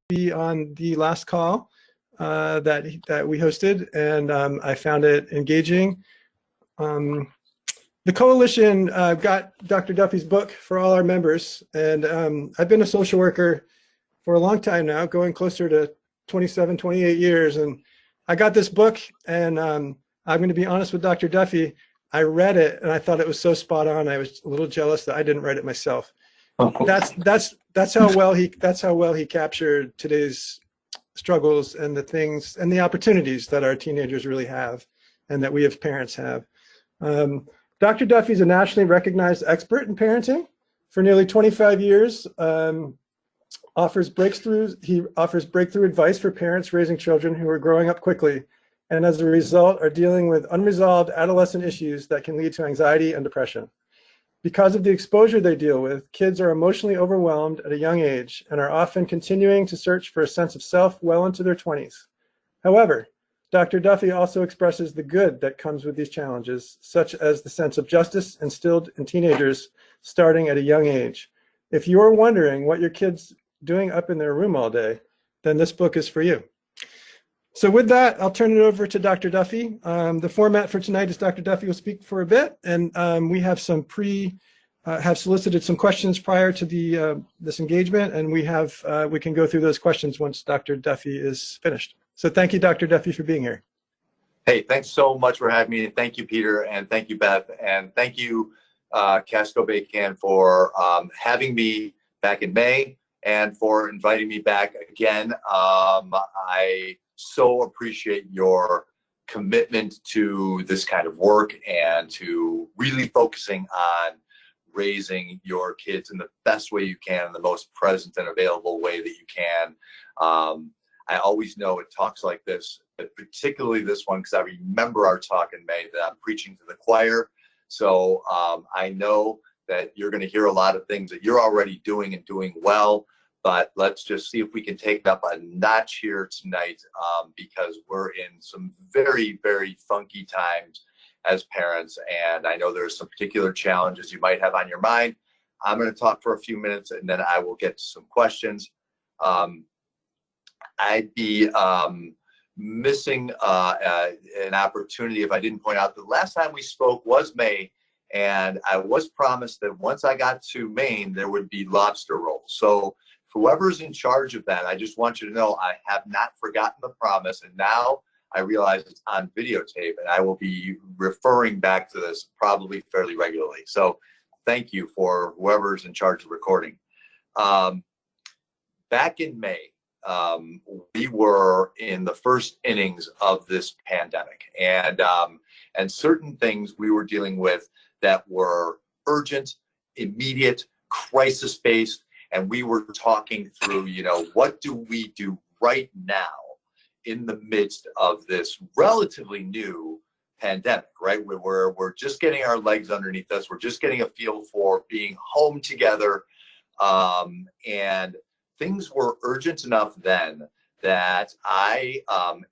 be on the last call that we hosted, and I found it engaging. The coalition got Dr. Duffy's book for all our members, and I've been a social worker for a long time now, going closer to 27, 28 years, and I got this book, and I'm going to be honest with Dr. Duffy. I read it and I thought it was so spot on. I was a little jealous that I didn't write it myself. That's how well he captured today's struggles and the things and the opportunities that our teenagers really have, and that we as parents have. Dr. Duffy is a nationally recognized expert in parenting. For nearly 25 years, he offers breakthrough advice for parents raising children who are growing up quickly, and as a result are dealing with unresolved adolescent issues that can lead to anxiety and depression. Because of the exposure they deal with, kids are emotionally overwhelmed at a young age and are often continuing to search for a sense of self well into their 20s. However, Dr. Duffy also expresses the good that comes with these challenges, such as the sense of justice instilled in teenagers starting at a young age. If you're wondering what your kid's doing up in their room all day, then this book is for you. So with that, I'll turn it over to Dr. Duffy. The format for tonight is Dr. Duffy will speak for a bit, and we have some have solicited some questions prior to this engagement, and we can go through those questions once Dr. Duffy is finished. So thank you, Dr. Duffy, for being here. Hey, thanks so much for having me, and thank you, Peter, and thank you, Beth, and thank you, Casco Bacon, for having me back in May and for inviting me back again. I so appreciate your commitment to this kind of work and to really focusing on raising your kids in the best way you can, in the most present and available way that you can. I always know at talks like this, but particularly this one, because I remember our talk in May, that I'm preaching to the choir. So I know that you're going to hear a lot of things that you're already doing and doing well. But let's just see if we can take it up a notch here tonight, because we're in some very, very funky times as parents. And I know there's some particular challenges you might have on your mind. I'm going to talk for a few minutes, and then I will get to some questions. I'd be missing an opportunity if I didn't point out that last time we spoke was May, and I was promised that once I got to Maine, there would be lobster rolls. So whoever's in charge of that, I just want you to know I have not forgotten the promise, and now I realize it's on videotape, and I will be referring back to this probably fairly regularly. So thank you for whoever's in charge of recording. Back in May, we were in the first innings of this pandemic, and certain things we were dealing with that were urgent, immediate, crisis-based. And we were talking through, what do we do right now in the midst of this relatively new pandemic, right? We're just getting our legs underneath us. We're just getting a feel for being home together. And things were urgent enough then that I,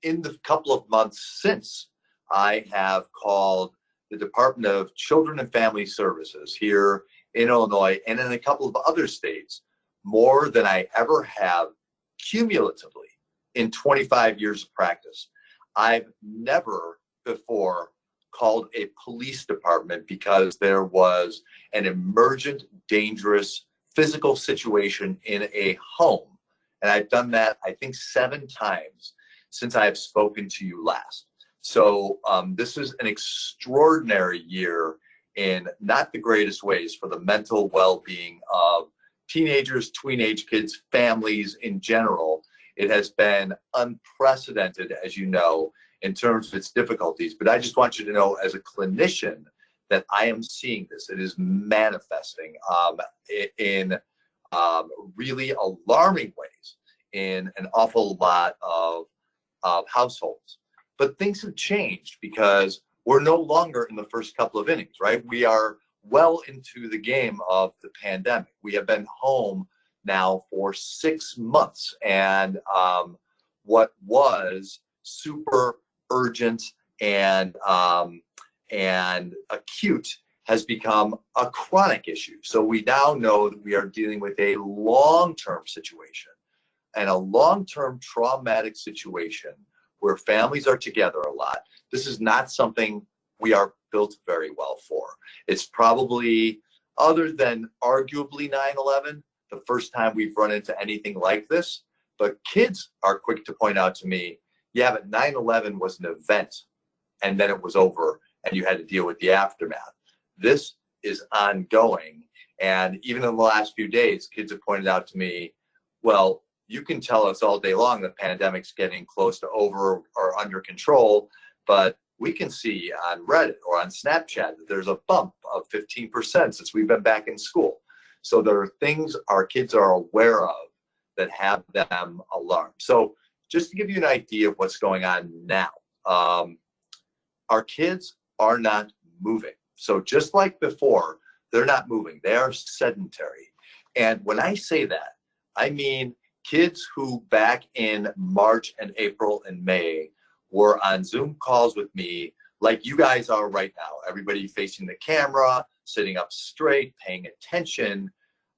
in the couple of months since, I have called the Department of Children and Family Services here in Illinois and in a couple of other states, more than I ever have cumulatively in 25 years of practice. I've never before called a police department because there was an emergent, dangerous physical situation in a home. And I've done that, I think, 7 times since I've spoken to you last. So this is an extraordinary year in not the greatest ways for the mental well-being of teenagers, tween-age kids, families in general. It has been unprecedented, as you know, in terms of its difficulties. But I just want you to know, as a clinician, that I am seeing this. It is manifesting in really alarming ways in an awful lot of households. But things have changed because we're no longer in the first couple of innings, right? We are well into the game of the pandemic. We have been home now for 6 months, and what was super urgent and acute has become a chronic issue. So we now know that we are dealing with a long-term situation and a long-term traumatic situation where families are together a lot, this is not something we are built very well for. It's probably, other than arguably 9/11, the first time we've run into anything like this. But kids are quick to point out to me, yeah, but 9/11 was an event and then it was over and you had to deal with the aftermath. This is ongoing. And even in the last few days, kids have pointed out to me, well, you can tell us all day long the pandemic's getting close to over or under control, but we can see on Reddit or on Snapchat that there's a bump of 15% since we've been back in school. So there are things our kids are aware of that have them alarmed. So just to give you an idea of what's going on now, our kids are not moving. So just like before, they're not moving. They are sedentary. And when I say that, I mean kids who back in March and April and May were on Zoom calls with me like you guys are right now. Everybody facing the camera, sitting up straight, paying attention.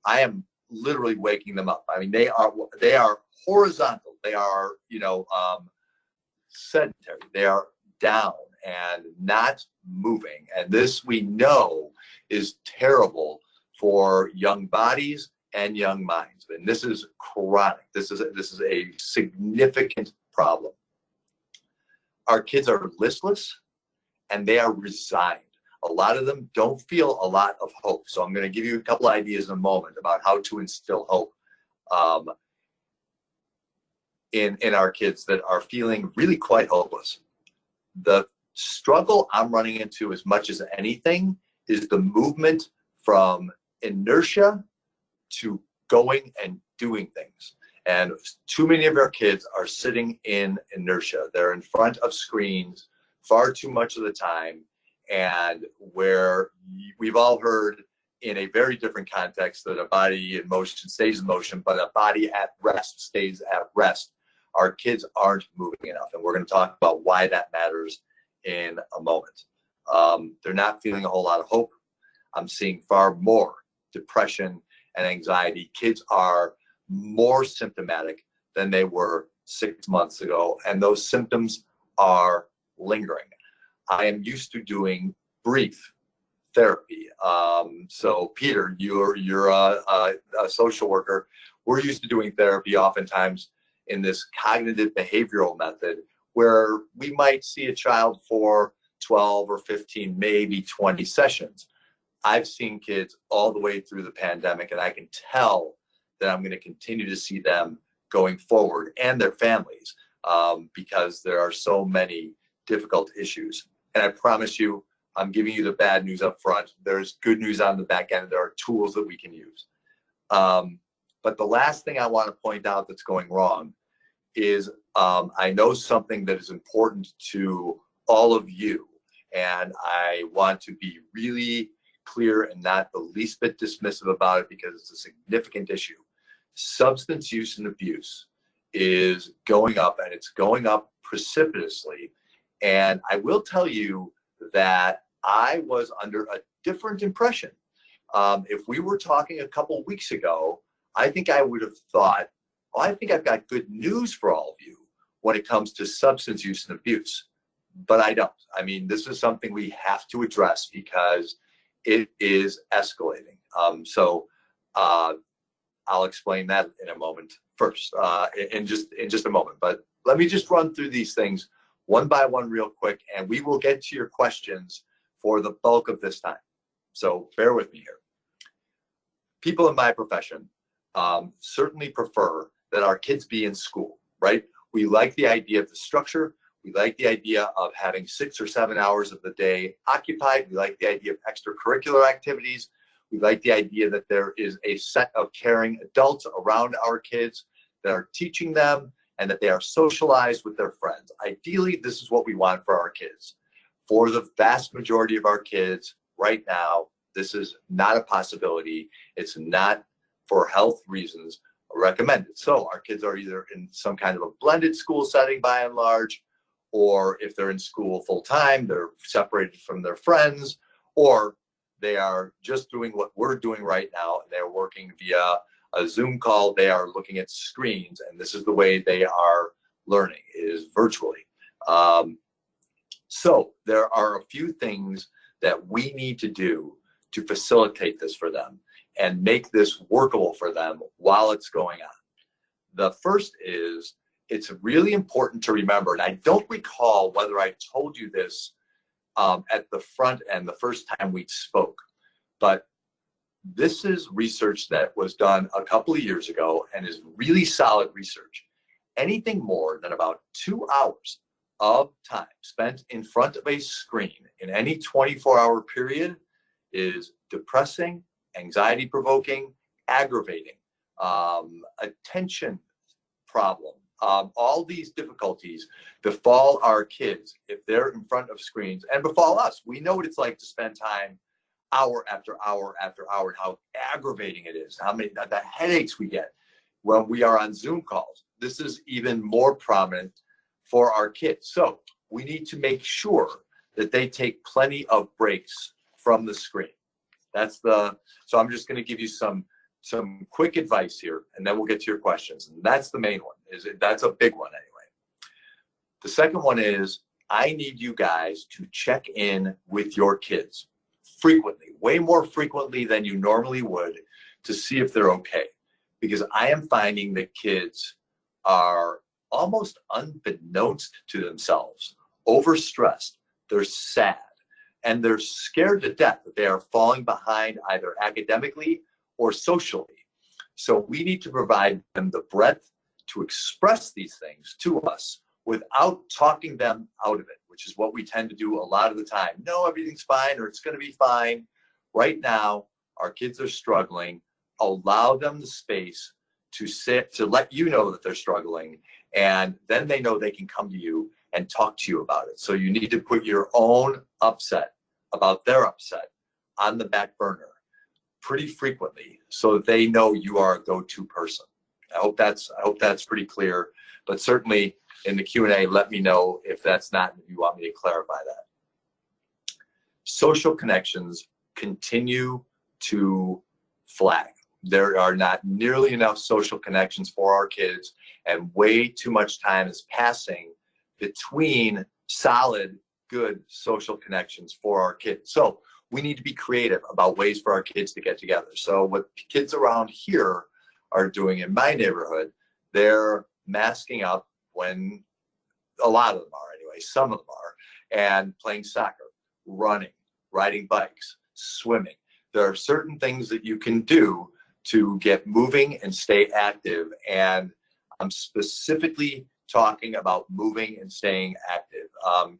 I am literally waking them up. I mean, they are horizontal. They are, sedentary. They are down and not moving. And this, we know, is terrible for young bodies and young minds. And this is chronic. This is a significant problem. Our kids are listless and they are resigned. A lot of them don't feel a lot of hope. So I'm going to give you a couple ideas in a moment about how to instill hope in our kids that are feeling really quite hopeless. The struggle I'm running into as much as anything is the movement from inertia to going and doing things. And too many of our kids are sitting in inertia. They're in front of screens far too much of the time. And where we've all heard in a very different context that a body in motion stays in motion, but a body at rest stays at rest. Our kids aren't moving enough. And we're going to talk about why that matters in a moment. They're not feeling a whole lot of hope. I'm seeing far more depression and anxiety. Kids are more symptomatic than they were 6 months ago, and those symptoms are lingering. I am used to doing brief therapy. So Peter, you're a social worker. We're used to doing therapy oftentimes in this cognitive behavioral method where we might see a child for 12 or 15, maybe 20 sessions. I've seen kids all the way through the pandemic, and I can tell that I'm going to continue to see them going forward and their families because there are so many difficult issues. And I promise you, I'm giving you the bad news up front. There's good news on the back end. There are tools that we can use. But the last thing I want to point out that's going wrong is I know something that is important to all of you. And I want to be really clear and not the least bit dismissive about it because it's a significant issue. Substance use and abuse is going up, and it's going up precipitously. And I will tell you that I was under a different impression. If we were talking a couple weeks ago, I think I would have thought, well, I think I've got good news for all of you when it comes to substance use and abuse. But I don't. I mean, this is something we have to address because it is escalating. So I'll explain that in a moment first, in just a moment. But let me just run through these things one by one real quick, and we will get to your questions for the bulk of this time. So bear with me here. People in my profession certainly prefer that our kids be in school, right? We like the idea of the structure. We like the idea of having 6 or 7 hours of the day occupied. We like the idea of extracurricular activities. We like the idea that there is a set of caring adults around our kids that are teaching them and that they are socialized with their friends. Ideally, this is what we want for our kids. For the vast majority of our kids right now, this is not a possibility. It's not, for health reasons, recommended. So our kids are either in some kind of a blended school setting by and large, or if they're in school full time, they're separated from their friends, or they are just doing what we're doing right now. And they're working via a Zoom call, they are looking at screens, and this is the way they are learning, is virtually. So there are a few things that we need to do to facilitate this for them and make this workable for them while it's going on. The first is, it's really important to remember, and I don't recall whether I told you this at the front end the first time we spoke, but this is research that was done a couple of years ago and is really solid research. Anything more than about 2 hours of time spent in front of a screen in any 24-hour period is depressing, anxiety provoking, aggravating, attention problem. All these difficulties befall our kids if they're in front of screens, and befall us. We know what it's like to spend time hour after hour after hour, and how aggravating it is, the headaches we get when we are on Zoom calls. This is even more prominent for our kids. So we need to make sure that they take plenty of breaks from the screen. So I'm just going to give you some quick advice here, and then we'll get to your questions. And that's the main one. That's a big one anyway. The second one is, I need you guys to check in with your kids frequently, way more frequently than you normally would, to see if they're okay. Because I am finding that kids are, almost unbeknownst to themselves, overstressed, they're sad, and they're scared to death that they are falling behind either academically or socially. So we need to provide them the breadth to express these things to us without talking them out of it, which is what we tend to do a lot of the time. No, everything's fine, or it's going to be fine. Right now, our kids are struggling. Allow them the space to let you know that they're struggling, and then they know they can come to you and talk to you about it. So you need to put your own upset about their upset on the back burner pretty frequently, so that they know you are a go-to person. I hope that's pretty clear, but certainly in the Q&A, let me know if that's not, if you want me to clarify that. Social connections continue to flag. There are not nearly enough social connections for our kids, and way too much time is passing between solid, good social connections for our kids. So we need to be creative about ways for our kids to get together. So what kids around here are doing in my neighborhood, they're masking up, when a lot of them are anyway, some of them are, and playing soccer, running, riding bikes, swimming. There are certain things that you can do to get moving and stay active. And I'm specifically talking about moving and staying active.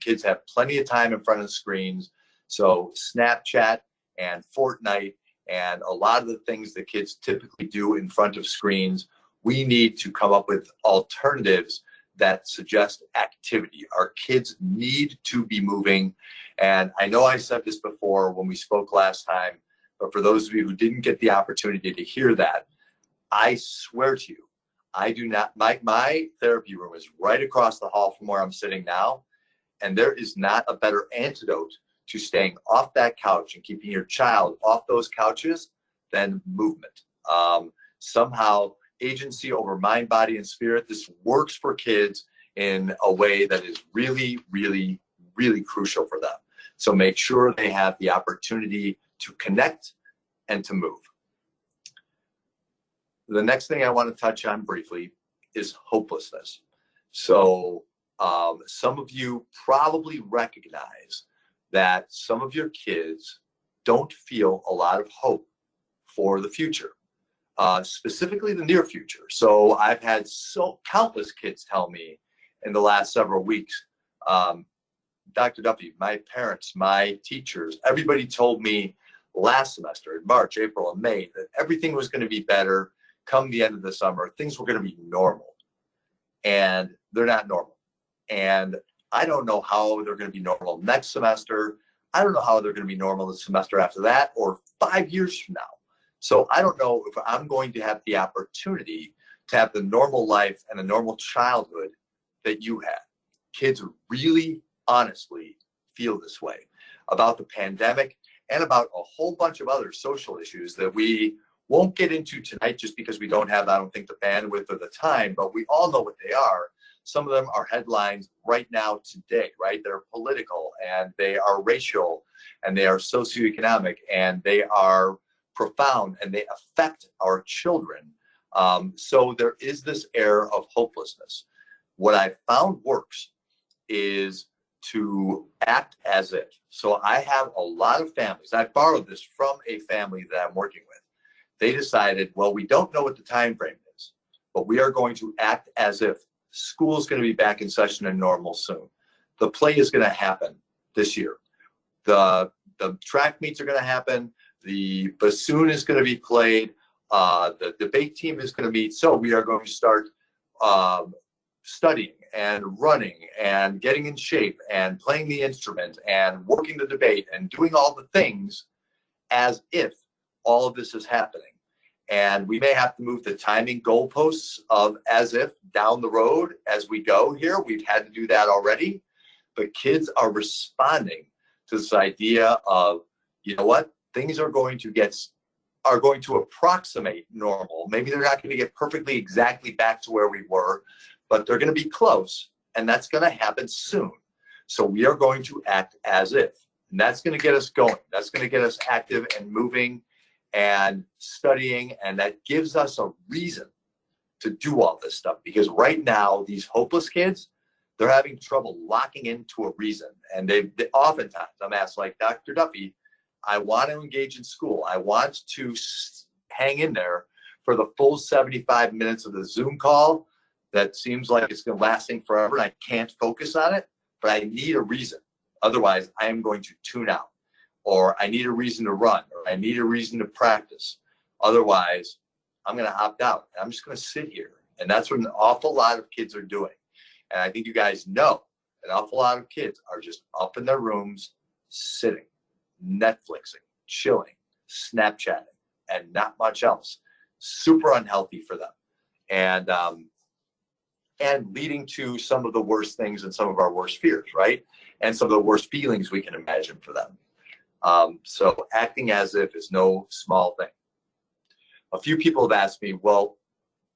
Kids have plenty of time in front of screens. So Snapchat and Fortnite and a lot of the things that kids typically do in front of screens, we need to come up with alternatives that suggest activity. Our kids need to be moving. And I know I said this before when we spoke last time, but for those of you who didn't get the opportunity to hear that, I swear to you, I do not, my therapy room is right across the hall from where I'm sitting now. And there is not a better antidote to staying off that couch and keeping your child off those couches than movement. Somehow, agency over mind, body, and spirit, this works for kids in a way that is really, really, really crucial for them. So make sure they have the opportunity to connect and to move. The next thing I want to touch on briefly is hopelessness. So some of you probably recognize that some of your kids don't feel a lot of hope for the future, specifically the near future. So I've had countless kids tell me in the last several weeks, Dr. Duffy, my parents, my teachers, everybody told me last semester in March, April, and May that everything was going to be better come the end of the summer. Things were going to be normal, and they're not normal. And I don't know how they're going to be normal next semester. I don't know how they're going to be normal the semester after that, or 5 years from now. So I don't know if I'm going to have the opportunity to have the normal life and the normal childhood that you had. Kids really honestly feel this way about the pandemic and about a whole bunch of other social issues that we won't get into tonight just because we don't have, I don't think, the bandwidth or the time, but we all know what they are. Some of them are headlines right now today, right? They're political and they are racial and they are socioeconomic and they are profound and they affect our children. So there is this air of hopelessness. What I found works is to act as if. So I have a lot of families. I borrowed this from a family that I'm working with. They decided, well, we don't know what the time frame is, but we are going to act as if school's going to be back in session and normal soon. The play is going to happen this year. The track meets are going to happen. The bassoon is going to be played. The debate team is going to meet. So we are going to start studying and running and getting in shape and playing the instrument and working the debate and doing all the things as if all of this is happening. And we may have to move the timing goalposts of as if down the road as we go here. We've had to do that already. But kids are responding to this idea of, you know what, things are going to approximate normal. Maybe they're not going to get perfectly exactly back to where we were, but they're going to be close, and that's going to happen soon. So we are going to act as if, and that's going to get us going. That's going to get us active and moving and studying, and that gives us a reason to do all this stuff. Because right now, these hopeless kids, they're having trouble locking into a reason. And they oftentimes, I'm asked, like, Dr. Duffy, I want to engage in school. I want to hang in there for the full 75 minutes of the Zoom call that seems like it's going to lasting forever, and I can't focus on it, but I need a reason. Otherwise, I am going to tune out. Or I need a reason to run, or I need a reason to practice. Otherwise, I'm going to opt out. And I'm just going to sit here. And that's what an awful lot of kids are doing. And I think you guys know an awful lot of kids are just up in their rooms, sitting, Netflixing, chilling, Snapchatting, and not much else. Super unhealthy for them. And leading to some of the worst things and some of our worst fears, right? And some of the worst feelings we can imagine for them. So acting as if is no small thing. A few people have asked me, well,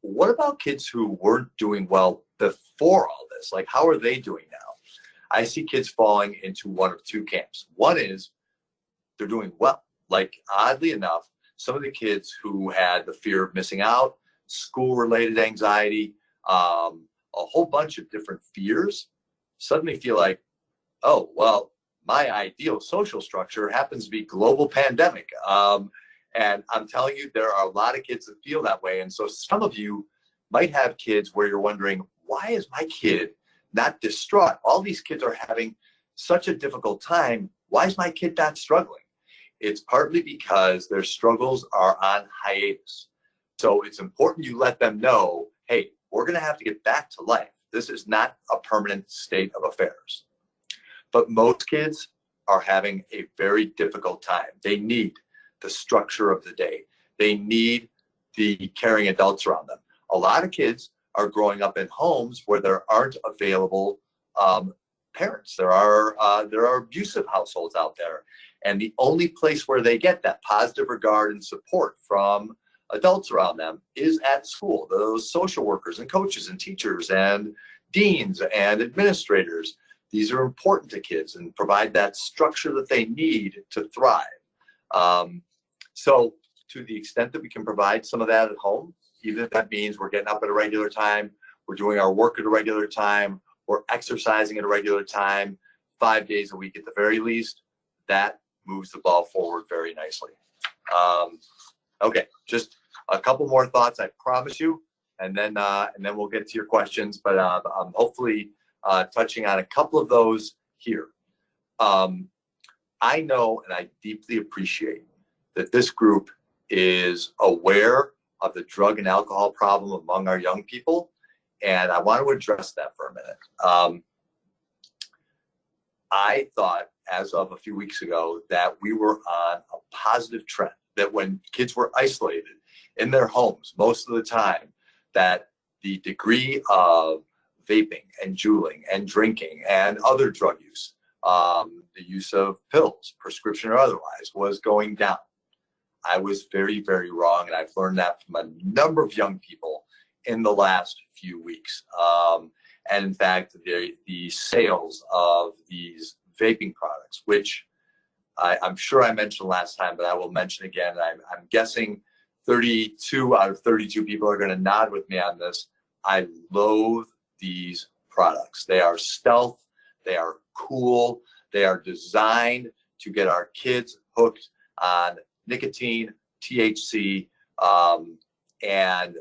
what about kids who weren't doing well before all this? Like, how are they doing now? I see kids falling into one of two camps. One is they're doing well. Like, oddly enough, some of the kids who had the fear of missing out, school-related anxiety, a whole bunch of different fears, suddenly feel like, oh, well, my ideal social structure happens to be global pandemic. And I'm telling you, there are a lot of kids that feel that way. And so some of you might have kids where you're wondering, why is my kid not distraught? All these kids are having such a difficult time. Why is my kid not struggling? It's partly because their struggles are on hiatus. So it's important you let them know, hey, we're going to have to get back to life. This is not a permanent state of affairs. But most kids are having a very difficult time. They need the structure of the day. They need the caring adults around them. A lot of kids are growing up in homes where there aren't available parents. There are abusive households out there. And the only place where they get that positive regard and support from adults around them is at school. Those social workers and coaches and teachers and deans and administrators. These are important to kids and provide that structure that they need to thrive. So to the extent that we can provide some of that at home, even if that means we're getting up at a regular time, we're doing our work at a regular time, we're exercising at a regular time, 5 days a week at the very least, that moves the ball forward very nicely. Okay, just a couple more thoughts, I promise you, and then we'll get to your questions. But I'm hopefully touching on a couple of those here. I know and I deeply appreciate that this group is aware of the drug and alcohol problem among our young people, and I want to address that for a minute. I thought, as of a few weeks ago, that we were on a positive trend, that when kids were isolated in their homes most of the time, that the degree of vaping and juuling and drinking and other drug use, the use of pills, prescription or otherwise, was going down. I was very, very wrong. And I've learned that from a number of young people in the last few weeks. And in fact, the sales of these vaping products, which I'm sure I mentioned last time, but I will mention again. I'm guessing 32 out of 32 people are going to nod with me on this. I loathe these products. They are stealth. They are cool. They are designed to get our kids hooked on nicotine, THC, and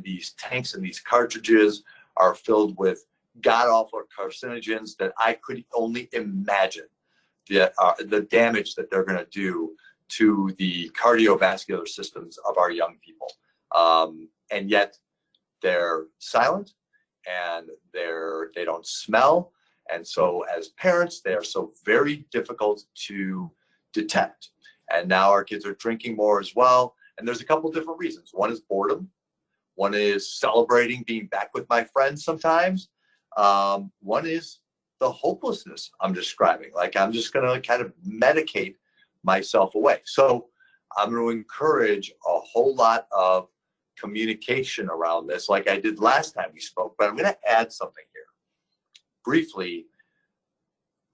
these tanks and these cartridges are filled with god-awful carcinogens that I could only imagine the damage that they're going to do to the cardiovascular systems of our young people. And yet they're silent and they don't smell. And so as parents, they are so very difficult to detect. And now our kids are drinking more as well. And there's a couple different reasons. One is boredom. One is celebrating being back with my friends sometimes. One is the hopelessness I'm describing. Like, I'm just going to kind of medicate myself away. So I'm going to encourage a whole lot of communication around this, like I did last time we spoke, but I'm going to add something here. Briefly,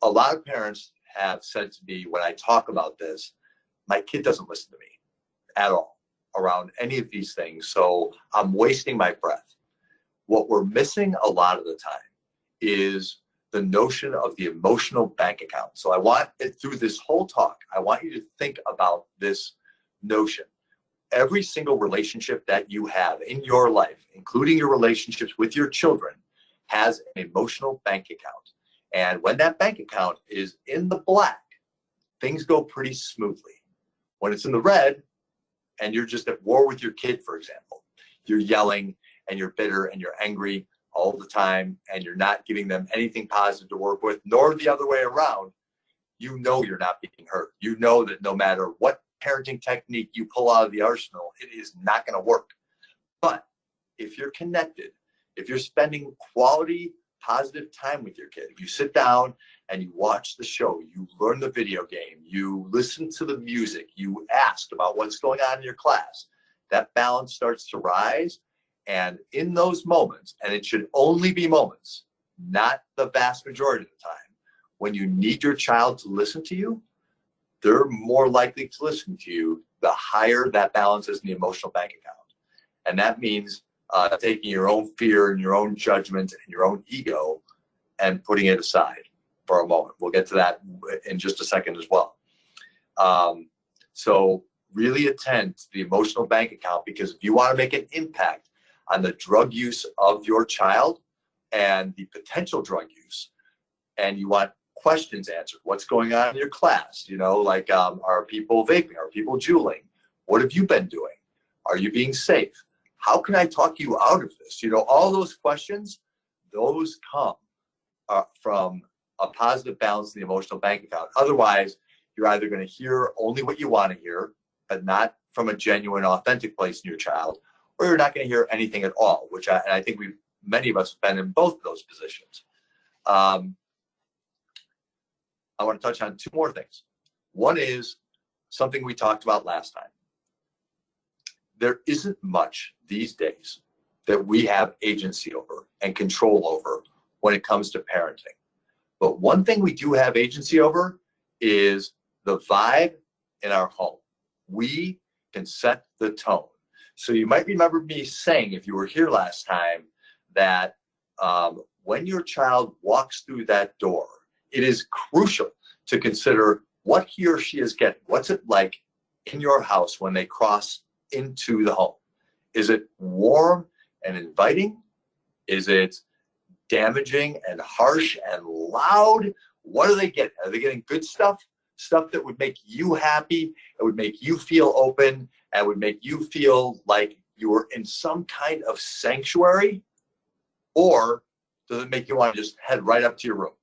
a lot of parents have said to me when I talk about this, my kid doesn't listen to me at all around any of these things, so I'm wasting my breath. What we're missing a lot of the time is the notion of the emotional bank account. So I want it, through this whole talk, I want you to think about this notion. Every single relationship that you have in your life, including your relationships with your children, has an emotional bank account. And when that bank account is in the black, things go pretty smoothly. When it's in the red, and you're just at war with your kid, for example, you're yelling and you're bitter and you're angry all the time, and you're not giving them anything positive to work with, nor the other way around, you know you're not being hurt. You know that no matter what parenting technique you pull out of the arsenal, it is not going to work. But if you're connected, if you're spending quality, positive time with your kid, if you sit down and you watch the show, you learn the video game, you listen to the music, you ask about what's going on in your class, that balance starts to rise. And in those moments, and it should only be moments, not the vast majority of the time, when you need your child to listen to you, they're more likely to listen to you the higher that balance is in the emotional bank account. And that means taking your own fear and your own judgment and your own ego and putting it aside for a moment. We'll get to that in just a second as well. So really attend to the emotional bank account, because if you want to make an impact on the drug use of your child and the potential drug use, and you want questions answered, what's going on in your class, you know, like are people vaping, are people juuling, what have you been doing, are you being safe, how can I talk you out of this, you know, all those questions, those come from a positive balance in the emotional bank account. Otherwise, you're either going to hear only what you want to hear, but not from a genuine, authentic place in your child, or you're not going to hear anything at all, which I think many of us have been in both of those positions. I want to touch on two more things. One is something we talked about last time. There isn't much these days that we have agency over and control over when it comes to parenting. But one thing we do have agency over is the vibe in our home. We can set the tone. So you might remember me saying, if you were here last time, that when your child walks through that door, it is crucial to consider what he or she is getting. What's it like in your house when they cross into the home? Is it warm and inviting? Is it damaging and harsh and loud? What do they get? Are they getting good stuff? Stuff that would make you happy, it would make you feel open, and would make you feel like you were in some kind of sanctuary? Or does it make you want to just head right up to your room?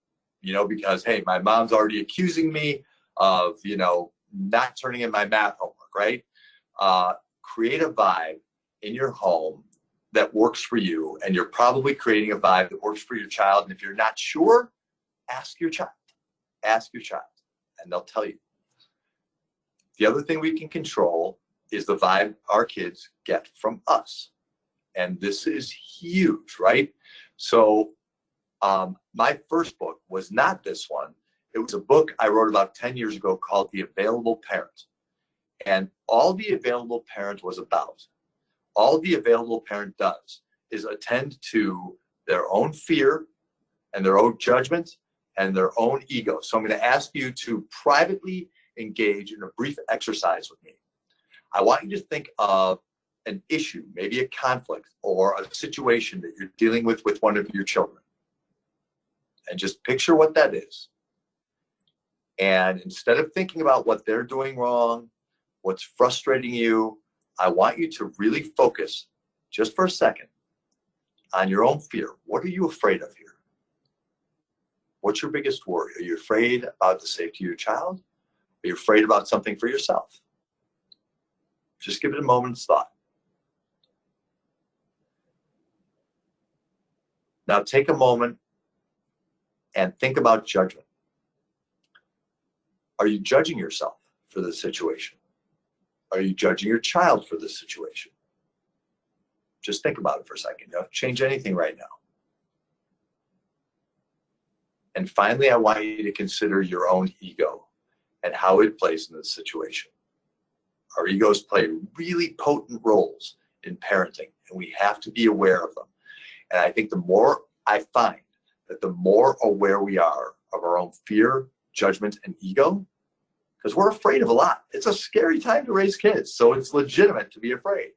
You know, because, hey, my mom's already accusing me of, you know, not turning in my math homework, right? Create a vibe in your home that works for you, and you're probably creating a vibe that works for your child. And if you're not sure, ask your child. Ask your child, and they'll tell you. The other thing we can control is the vibe our kids get from us. And this is huge, right? So my first book was not this one. It was a book I wrote about 10 years ago called The Available Parent. And all The Available Parent was about, all The Available Parent does is attend to their own fear and their own judgment and their own ego. So I'm going to ask you to privately engage in a brief exercise with me. I want you to think of an issue, maybe a conflict or a situation that you're dealing with one of your children. And just picture what that is. And instead of thinking about what they're doing wrong, what's frustrating you, I want you to really focus just for a second on your own fear. What are you afraid of here? What's your biggest worry? Are you afraid about the safety of your child? Are you afraid about something for yourself? Just give it a moment's thought. Now take a moment and think about judgment. Are you judging yourself for this situation? Are you judging your child for this situation? Just think about it for a second. You don't have to change anything right now. And finally, I want you to consider your own ego and how it plays in this situation. Our egos play really potent roles in parenting, and we have to be aware of them. And I think the more I find that the more aware we are of our own fear, judgment, and ego, because we're afraid of a lot. It's a scary time to raise kids, so it's legitimate to be afraid.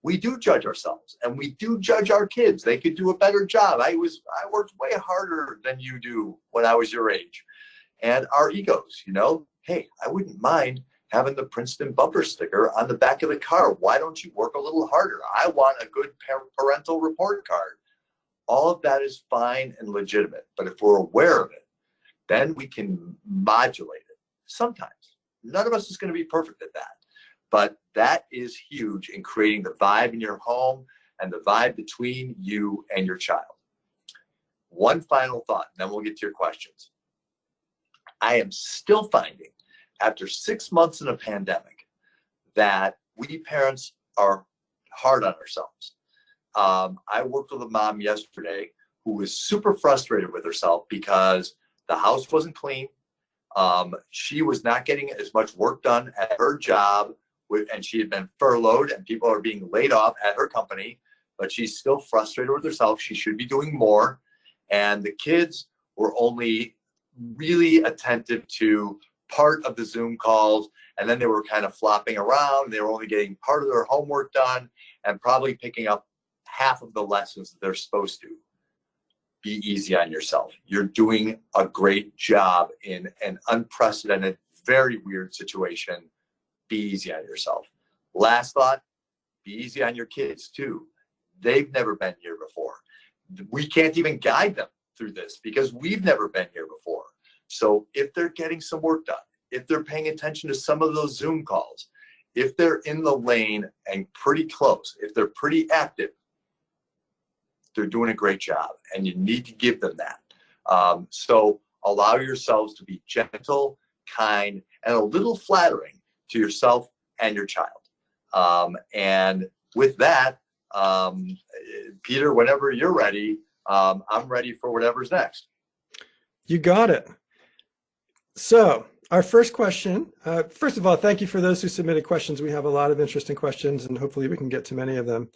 We do judge ourselves, and we do judge our kids. They could do a better job. I worked way harder than you do when I was your age. And our egos, hey, I wouldn't mind having the Princeton bumper sticker on the back of the car. Why don't you work a little harder? I want a good parental report card. All of that is fine and legitimate. But if we're aware of it, then we can modulate it. Sometimes. None of us is going to be perfect at that. But that is huge in creating the vibe in your home and the vibe between you and your child. One final thought, and then we'll get to your questions. I am still finding, after 6 months in a pandemic, that we parents are hard on ourselves. I worked with a mom yesterday who was super frustrated with herself because the house wasn't clean. She was not getting as much work done at her job, and she had been furloughed, and people are being laid off at her company, but she's still frustrated with herself. She should be doing more. And the kids were only really attentive to part of the Zoom calls, and then they were kind of flopping around. They were only getting part of their homework done and probably picking up half of the lessons that they're supposed to. Be easy on yourself. You're doing a great job in an unprecedented, very weird situation. Be easy on yourself. Last thought, be easy on your kids too. They've never been here before. We can't even guide them through this because we've never been here before. So if they're getting some work done, if they're paying attention to some of those Zoom calls, if they're in the lane and pretty close, if they're pretty active, they're doing a great job, and you need to give them that. So allow yourselves to be gentle, kind, and a little flattering to yourself and your child. And with that, Peter, whenever you're ready, I'm ready for whatever's next. You got it. So our first question, first of all, thank you for those who submitted questions. We have a lot of interesting questions, and hopefully we can get to many of them.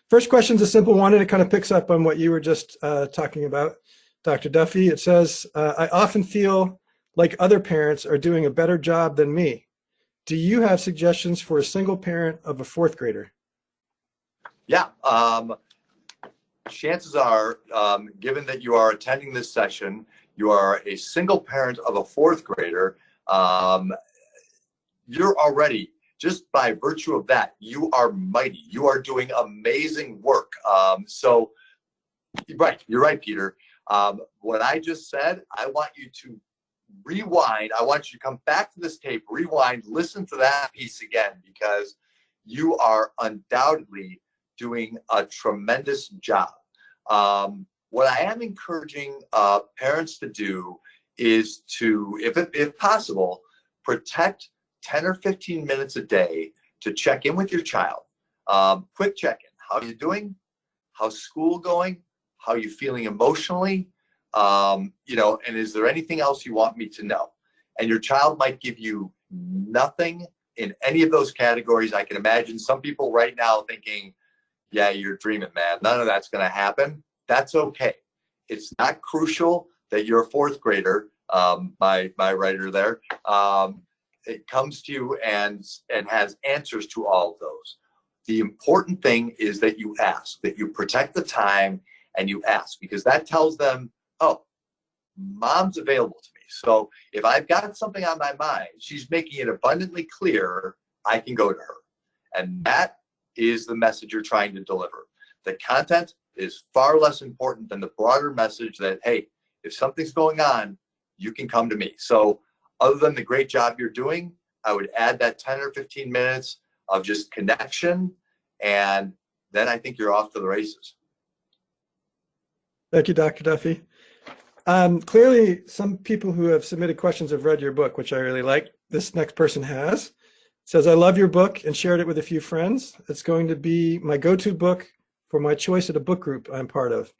First question is a simple one, and it kind of picks up on what you were just talking about, Dr. Duffy. It says, I often feel like other parents are doing a better job than me. Do you have suggestions for a single parent of a fourth grader? Yeah. Chances are, given that you are attending this session, you are a single parent of a fourth grader, you're already, just by virtue of that, you are mighty. You are doing amazing work. So, right, you're right, Peter. What I just said, I want you to rewind. I want you to come back to this tape, rewind, listen to that piece again, because you are undoubtedly doing a tremendous job. What I am encouraging parents to do is to, if possible, protect 10 or 15 minutes a day to check in with your child. Quick check-in. How are you doing? How's school going? How are you feeling emotionally? And is there anything else you want me to know? And your child might give you nothing in any of those categories. I can imagine some people right now thinking, yeah, you're dreaming, man. None of that's going to happen. That's okay. It's not crucial that you're a fourth grader, my writer there. It comes to you and has answers to all of those. The important thing is that you ask, that you protect the time and you ask, because that tells them, oh, mom's available to me. So if I've got something on my mind, she's making it abundantly clear I can go to her. And that is the message you're trying to deliver. The content is far less important than the broader message that, hey, if something's going on, you can come to me. So other than the great job you're doing, I would add that 10 or 15 minutes of just connection, and then I think you're off to the races. Thank you, Dr. Duffy. Clearly, some people who have submitted questions have read your book, which I really like. This next person has. It says, I love your book and shared it with a few friends. It's going to be my go-to book for my choice at a book group I'm part of.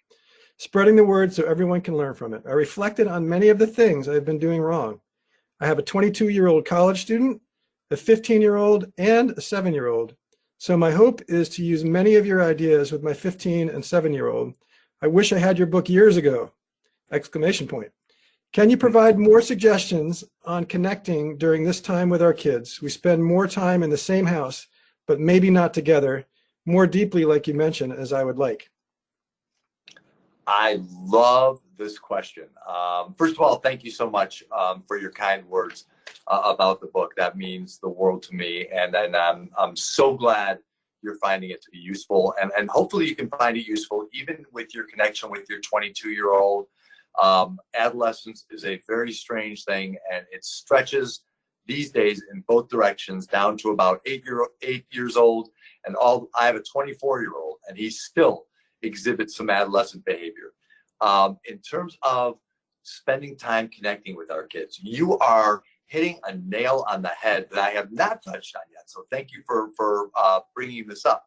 Spreading the word so everyone can learn from it. I reflected on many of the things I've been doing wrong. I have a 22-year-old college student, a 15-year-old, and a 7-year-old. So my hope is to use many of your ideas with my 15 and 7-year-old. I wish I had your book years ago! Exclamation point. Can you provide more suggestions on connecting during this time with our kids? We spend more time in the same house, but maybe not together, more deeply, like you mentioned, as I would like. I love this question. First of all, thank you so much for your kind words about the book. That means the world to me, and I'm so glad you're finding it to be useful, and hopefully you can find it useful even with your connection with your 22-year-old. Adolescence is a very strange thing, and it stretches these days in both directions down to about 8 years old, and I have a 24-year-old, and he still exhibits some adolescent behavior. In terms of spending time connecting with our kids, you are hitting a nail on the head that I have not touched on yet. So thank you for bringing this up.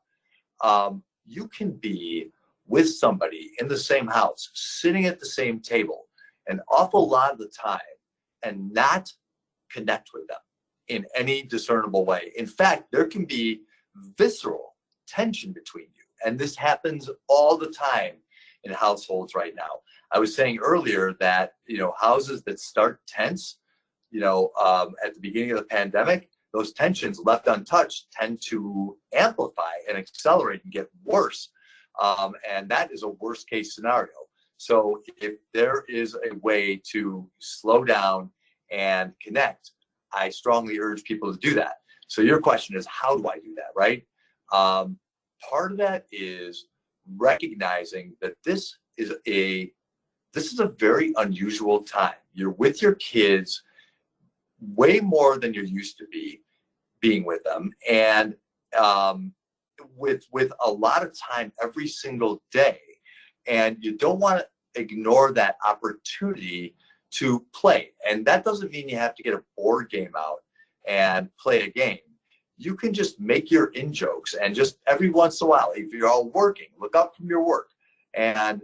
You can be with somebody in the same house, sitting at the same table, an awful lot of the time, and not connect with them in any discernible way. In fact, there can be visceral tension between you. And this happens all the time in households right now. I was saying earlier that, houses that start tense, at the beginning of the pandemic, those tensions left untouched tend to amplify and accelerate and get worse. And that is a worst case scenario. So if there is a way to slow down and connect, I strongly urge people to do that. So your question is, how do I do that, right? Part of that is recognizing that this is a very unusual time. You're with your kids way more than you're used to being with them, and with a lot of time every single day. And you don't want to ignore that opportunity to play. And that doesn't mean you have to get a board game out and play a game. You can just make your in-jokes, and just every once in a while, if you're all working, look up from your work and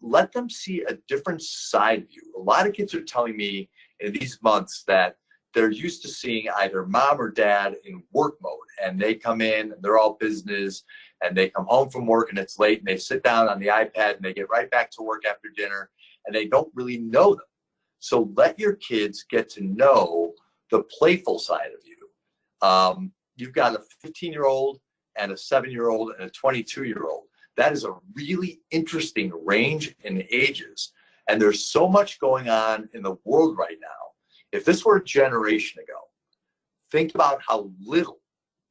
let them see a different side of you. A lot of kids are telling me in these months that they're used to seeing either mom or dad in work mode, and they come in and they're all business, and they come home from work and it's late and they sit down on the iPad and they get right back to work after dinner, and they don't really know them. So let your kids get to know the playful side of you. You've got a 15-year-old and a 7-year-old and a 22-year-old. That is a really interesting range in ages. And there's so much going on in the world right now. If this were a generation ago, think about how little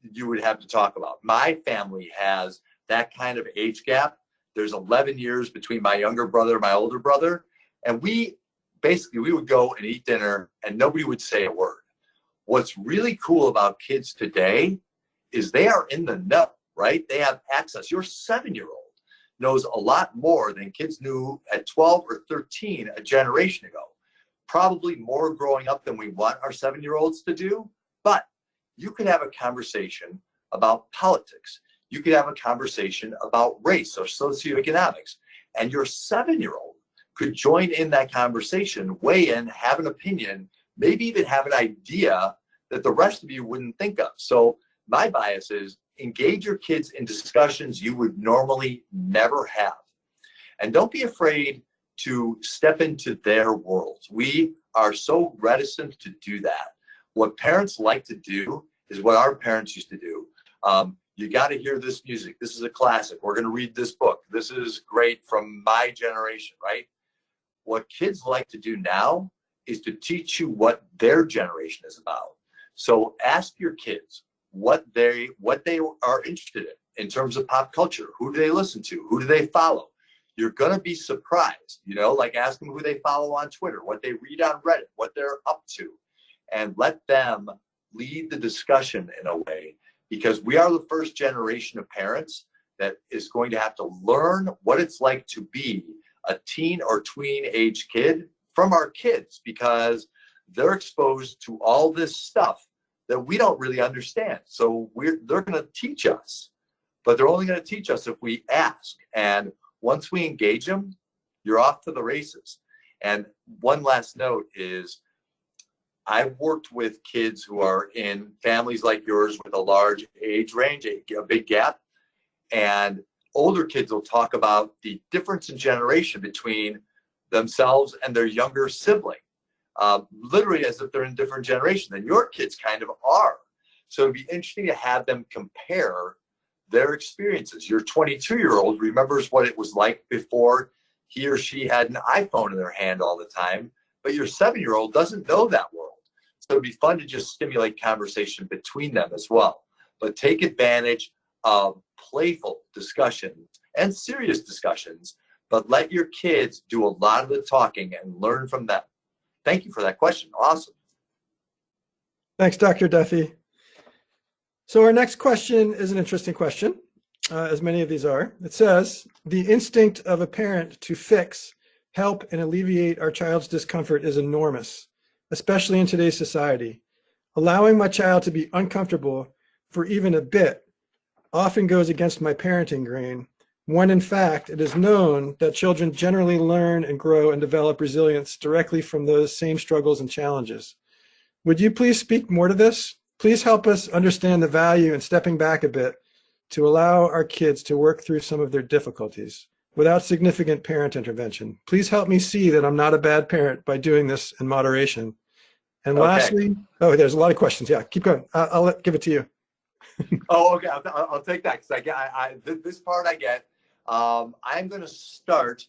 you would have to talk about. My family has that kind of age gap. There's 11 years between my younger brother and my older brother. And we would go and eat dinner and nobody would say a word. What's really cool about kids today is they are in the know, right? They have access. Your 7-year-old knows a lot more than kids knew at 12 or 13 a generation ago. Probably more growing up than we want our 7-year-olds to do, but you could have a conversation about politics. You could have a conversation about race or socioeconomics, and your 7-year-old could join in that conversation, weigh in, have an opinion, maybe even have an idea that the rest of you wouldn't think of. So my bias is engage your kids in discussions you would normally never have. And don't be afraid to step into their worlds. We are so reticent to do that. What parents like to do is what our parents used to do. You got to hear this music. This is a classic. We're going to read this book. This is great from my generation, right? What kids like to do now is to teach you what their generation is about. So ask your kids what they are interested in terms of pop culture. Who do they listen to? Who do they follow? You're going to be surprised, like ask them who they follow on Twitter, what they read on Reddit, what they're up to, and let them lead the discussion in a way, because we are the first generation of parents that is going to have to learn what it's like to be a teen or tween age kid from our kids, because they're exposed to all this stuff that we don't really understand. So they're going to teach us, but they're only going to teach us if we ask. And once we engage them, you're off to the races. And one last note is, I've worked with kids who are in families like yours with a large age range, a big gap, and older kids will talk about the difference in generation between themselves and their younger sibling, literally as if they're in different generations, and your kids kind of are. So it'd be interesting to have them compare their experiences. Your 22-year-old remembers what it was like before he or she had an iPhone in their hand all the time, but your 7-year-old doesn't know that world. So it'd be fun to just stimulate conversation between them as well. But take advantage of playful discussions and serious discussions, but let your kids do a lot of the talking and learn from them. Thank you for that question. Awesome. Thanks, Dr. Duffy. So our next question is an interesting question, as many of these are. It says, the instinct of a parent to fix, help, and alleviate our child's discomfort is enormous, especially in today's society. Allowing my child to be uncomfortable for even a bit often goes against my parenting grain, when in fact it is known that children generally learn and grow and develop resilience directly from those same struggles and challenges. Would you please speak more to this? Please help us understand the value in stepping back a bit to allow our kids to work through some of their difficulties without significant parent intervention. Please help me see that I'm not a bad parent by doing this in moderation. And Okay. lastly, there's a lot of questions. Yeah, keep going. I'll give it to you. Oh, okay. I'll take that, because this part I get. I'm going to start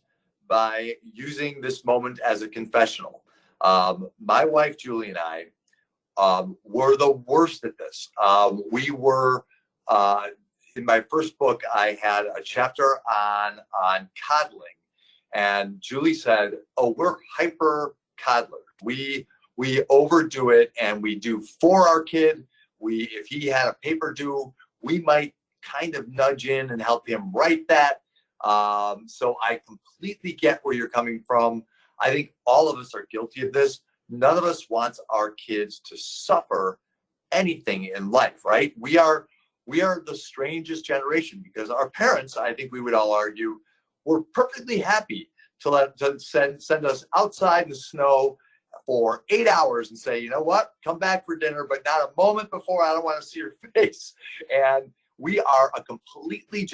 by using this moment as a confessional. My wife, Julie, and I were the worst at this. We were, in my first book, I had a chapter on coddling. And Julie said, oh, we're hyper coddler. We overdo it, and we do for our kid. If he had a paper due, we might kind of nudge in and help him write that. So I completely get where you're coming from. I think all of us are guilty of this. None of us wants our kids to suffer anything in life, right? We are the strangest generation, because our parents, I think we would all argue, were perfectly happy to send us outside in the snow for 8 hours and say, you know what, come back for dinner, but not a moment before. I don't want to see your face. And we are a completely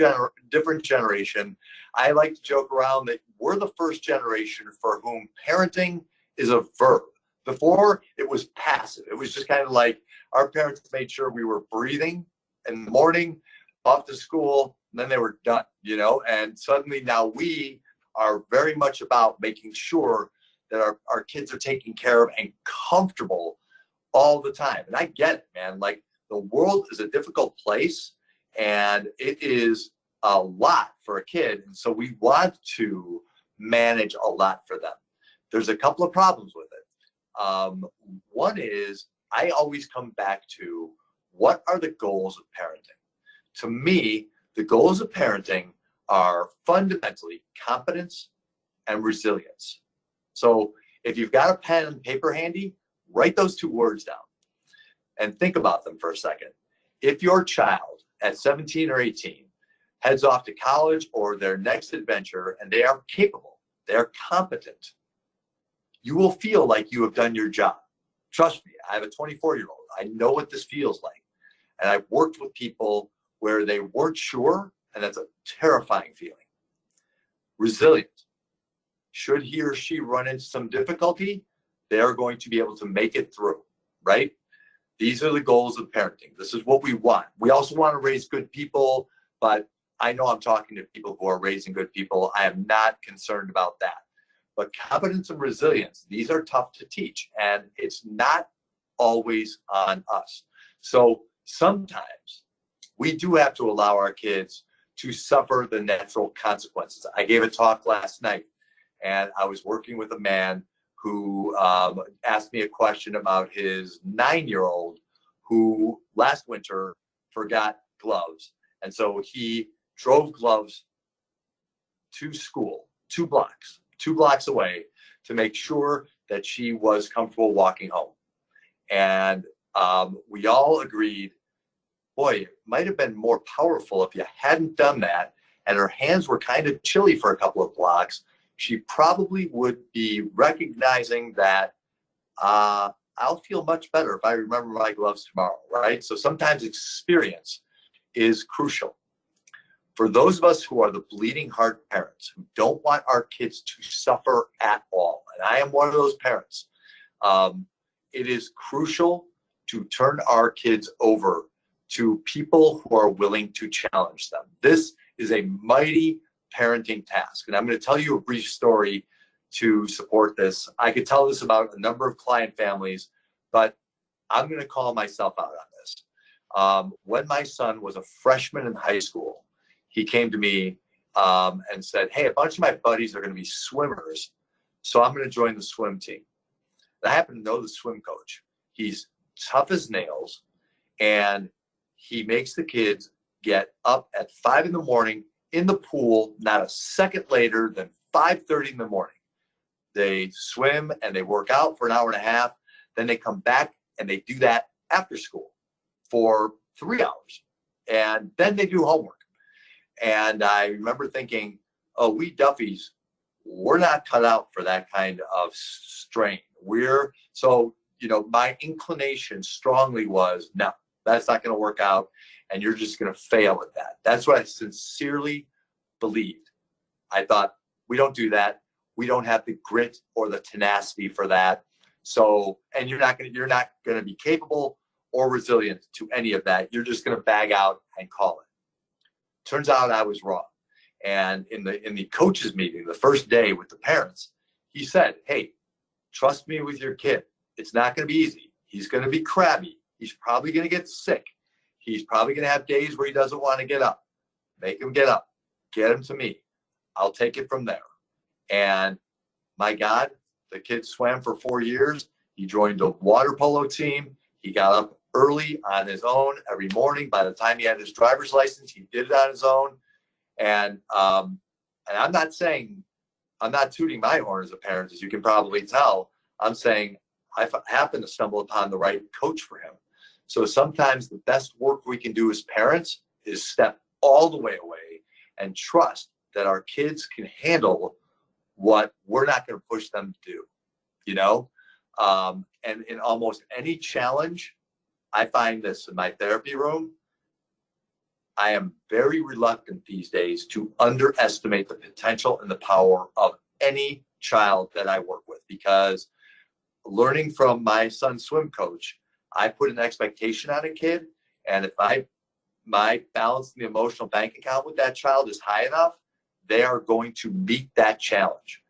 different generation. I like to joke around that we're the first generation for whom parenting is a verb. Before, it was passive. It was just kind of like our parents made sure we were breathing in the morning, off to school, and then they were done, and suddenly now we are very much about making sure that our kids are taken care of and comfortable all the time. And I get it, man. Like, the world is a difficult place, and it is a lot for a kid. And so we want to manage a lot for them. There's a couple of problems with it. One is, I always come back to, what are the goals of parenting? To me, the goals of parenting are fundamentally competence and resilience. So if you've got a pen and paper handy, write those two words down. and think about them for a second. If your child at 17 or 18 heads off to college or their next adventure and they are capable, they're competent, you will feel like you have done your job. Trust me, I have a 24-year-old. I know what this feels like. And I've worked with people where they weren't sure, and that's a terrifying feeling. Resilient. Should he or she run into some difficulty, they are going to be able to make it through, right? These are the goals of parenting. This is what we want. We also want to raise good people, but I know I'm talking to people who are raising good people. I am not concerned about that. But competence and resilience, these are tough to teach, and it's not always on us. So sometimes we do have to allow our kids to suffer the natural consequences. I gave a talk last night, and I was working with a man who asked me a question about his 9-year-old who last winter forgot gloves. And so he drove gloves to school, 2 blocks away, to make sure that she was comfortable walking home. And we all agreed, boy, it might have been more powerful if you hadn't done that, and her hands were kind of chilly for a couple of blocks. She probably would be recognizing that I'll feel much better if I remember my gloves tomorrow, right? So sometimes experience is crucial. For those of us who are the bleeding heart parents who don't want our kids to suffer at all, and I am one of those parents, it is crucial to turn our kids over to people who are willing to challenge them. This is a mighty parenting task. And I'm going to tell you a brief story to support this. I could tell this about a number of client families, but I'm going to call myself out on this. When my son was a freshman in high school, he came to me and said, hey, a bunch of my buddies are going to be swimmers, so I'm going to join the swim team. And I happen to know the swim coach. He's tough as nails, and he makes the kids get up at 5 a.m. in the pool, not a second later than 5:30 in the morning. They swim and they work out for an hour and a half. Then they come back and they do that after school for 3 hours. And then they do homework. And I remember thinking, oh, we Duffys, we're not cut out for that kind of strain. My inclination strongly was, no, that's not going to work out. And you're just going to fail at that. That's what I sincerely believed. I thought, we don't do that. We don't have the grit or the tenacity for that. So, and you're not going to be capable or resilient to any of that. You're just going to bag out and call it. Turns out I was wrong. And in the coaches meeting, the first day with the parents, he said, hey, trust me with your kid. It's not going to be easy. He's going to be crabby. He's probably going to get sick. He's probably going to have days where he doesn't want to get up. Make him get up. Get him to me. I'll take it from there. And my God, the kid swam for 4 years. He joined a water polo team. He got up early on his own every morning. By the time he had his driver's license, he did it on his own. And I'm not tooting my horn as a parent, as you can probably tell. I'm saying I happened to stumble upon the right coach for him. So sometimes the best work we can do as parents is step all the way away and trust that our kids can handle what we're not going to push them to do, and in almost any challenge, I find this in my therapy room. I am very reluctant these days to underestimate the potential and the power of any child that I work with, because learning from my son's swim coach, I put an expectation on a kid, and if my balance in the emotional bank account with that child is high enough, they are going to meet that challenge.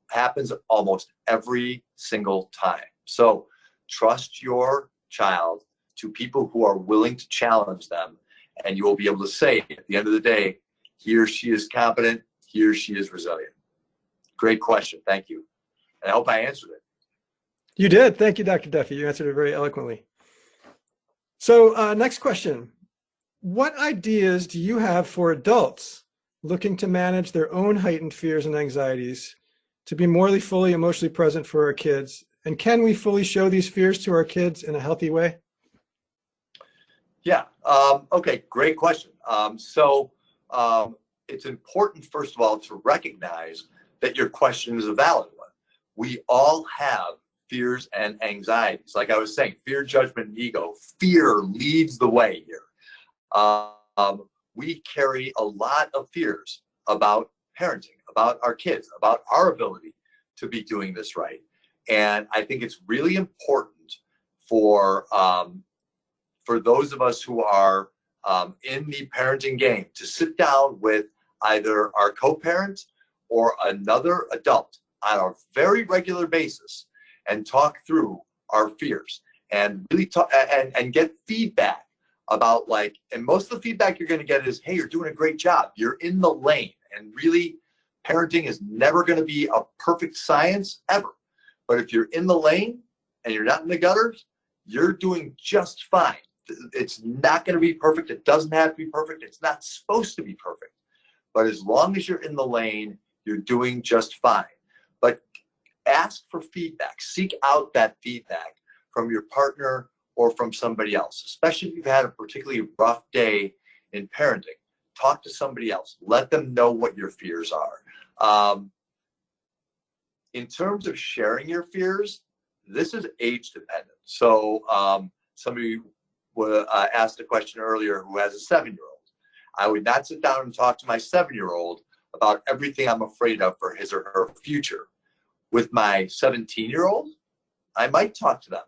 Happens almost every single time. So trust your child to people who are willing to challenge them, and you will be able to say at the end of the day, he or she is competent, he or she is resilient. Great question. Thank you. And I hope I answered it. You did. Thank you, Dr. Duffy. You answered it very eloquently. So next question. What ideas do you have for adults looking to manage their own heightened fears and anxieties to be more fully emotionally present for our kids? And can we fully show these fears to our kids in a healthy way? Yeah. Okay. Great question. It's important, first of all, to recognize that your question is a valid one. We all have fears and anxieties. Like I was saying, fear, judgment, and ego. Fear leads the way here. We carry a lot of fears about parenting, about our kids, about our ability to be doing this right. And I think it's really important for those of us who are in the parenting game to sit down with either our co-parent or another adult on a very regular basis and talk through our fears and really talk and get feedback about, like, and most of the feedback you're going to get is, hey, you're doing a great job. You're in the lane. And really, parenting is never going to be a perfect science ever. But if you're in the lane and you're not in the gutters, you're doing just fine. It's not going to be perfect. It doesn't have to be perfect. It's not supposed to be perfect. But as long as you're in the lane, you're doing just fine. But ask for feedback. Seek out that feedback from your partner or from somebody else, especially if you've had a particularly rough day in parenting. Talk to somebody else. Let them know what your fears are. In terms of sharing your fears, this is age dependent. So somebody asked a question earlier who has a 7-year-old. I would not sit down and talk to my 7-year-old about everything I'm afraid of for his or her future. With my 17-year-old, I might talk to them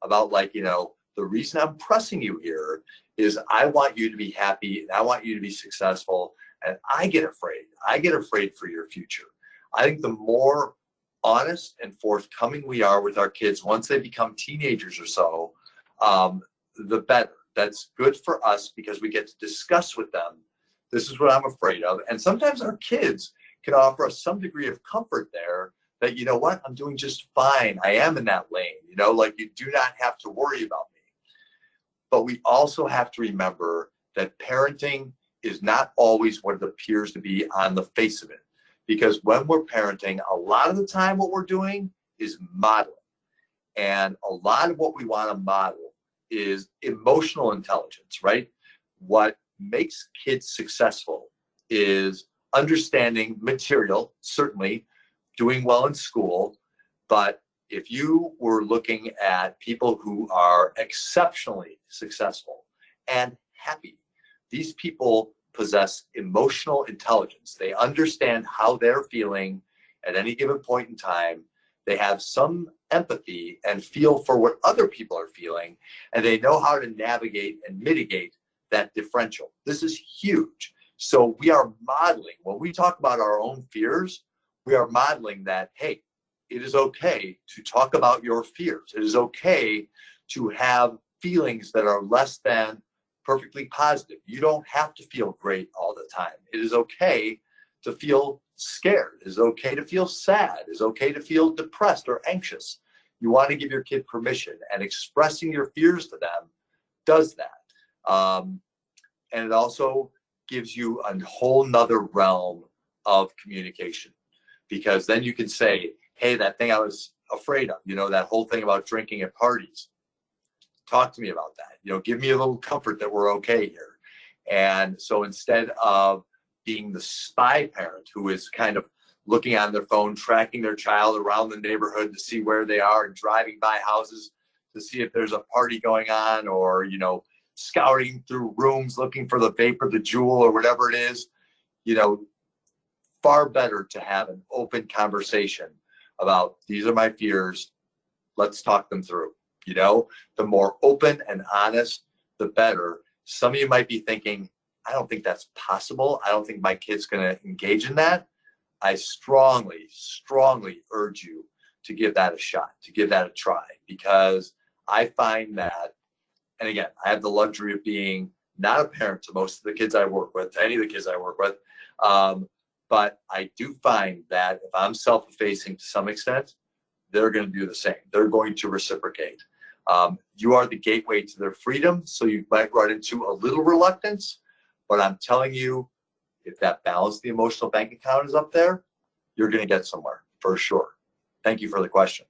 about, like, the reason I'm pressing you here is I want you to be happy and I want you to be successful. And I get afraid. I get afraid for your future. I think the more honest and forthcoming we are with our kids once they become teenagers or so, the better. That's good for us because we get to discuss with them, this is what I'm afraid of. And sometimes our kids can offer us some degree of comfort there that, you know what, I'm doing just fine. I am in that lane, like, you do not have to worry about me. But we also have to remember that parenting is not always what it appears to be on the face of it. Because when we're parenting, a lot of the time what we're doing is modeling. And a lot of what we want to model is emotional intelligence, right? What makes kids successful is understanding material, certainly doing well in school. But if you were looking at people who are exceptionally successful and happy, these people possess emotional intelligence. They understand how they're feeling at any given point in time. They have some empathy and feel for what other people are feeling, and they know how to navigate and mitigate that differential. This is huge. So we are modeling, when we talk about our own fears, we are modeling that, hey, it is okay to talk about your fears. It is okay to have feelings that are less than perfectly positive. You don't have to feel great all the time. It is okay to feel scared. It is okay to feel sad. It is okay to feel depressed or anxious. You want to give your kid permission, and expressing your fears to them does that. And it also gives you a whole nother realm of communication, because then you can say, hey, that thing I was afraid of, that whole thing about drinking at parties, talk to me about that. Give me a little comfort that we're okay here. And so instead of being the spy parent who is kind of looking on their phone, tracking their child around the neighborhood to see where they are, and driving by houses to see if there's a party going on, or, scouting through rooms looking for the vape or the jewel or whatever it is, far better to have an open conversation about, these are my fears. Let's talk them through. The more open and honest, the better. Some of you might be thinking, I don't think that's possible. I don't think my kid's going to engage in that. I strongly, strongly urge you to give that a shot, to give that a try, because I find that, and again, I have the luxury of being not a parent to most of the kids I work with, to any of the kids I work with. But I do find that if I'm self-effacing to some extent, they're going to do the same. They're going to reciprocate. You are the gateway to their freedom, so you might run into a little reluctance, but I'm telling you, if that balance, the emotional bank account is up there, you're going to get somewhere for sure. Thank you for the question.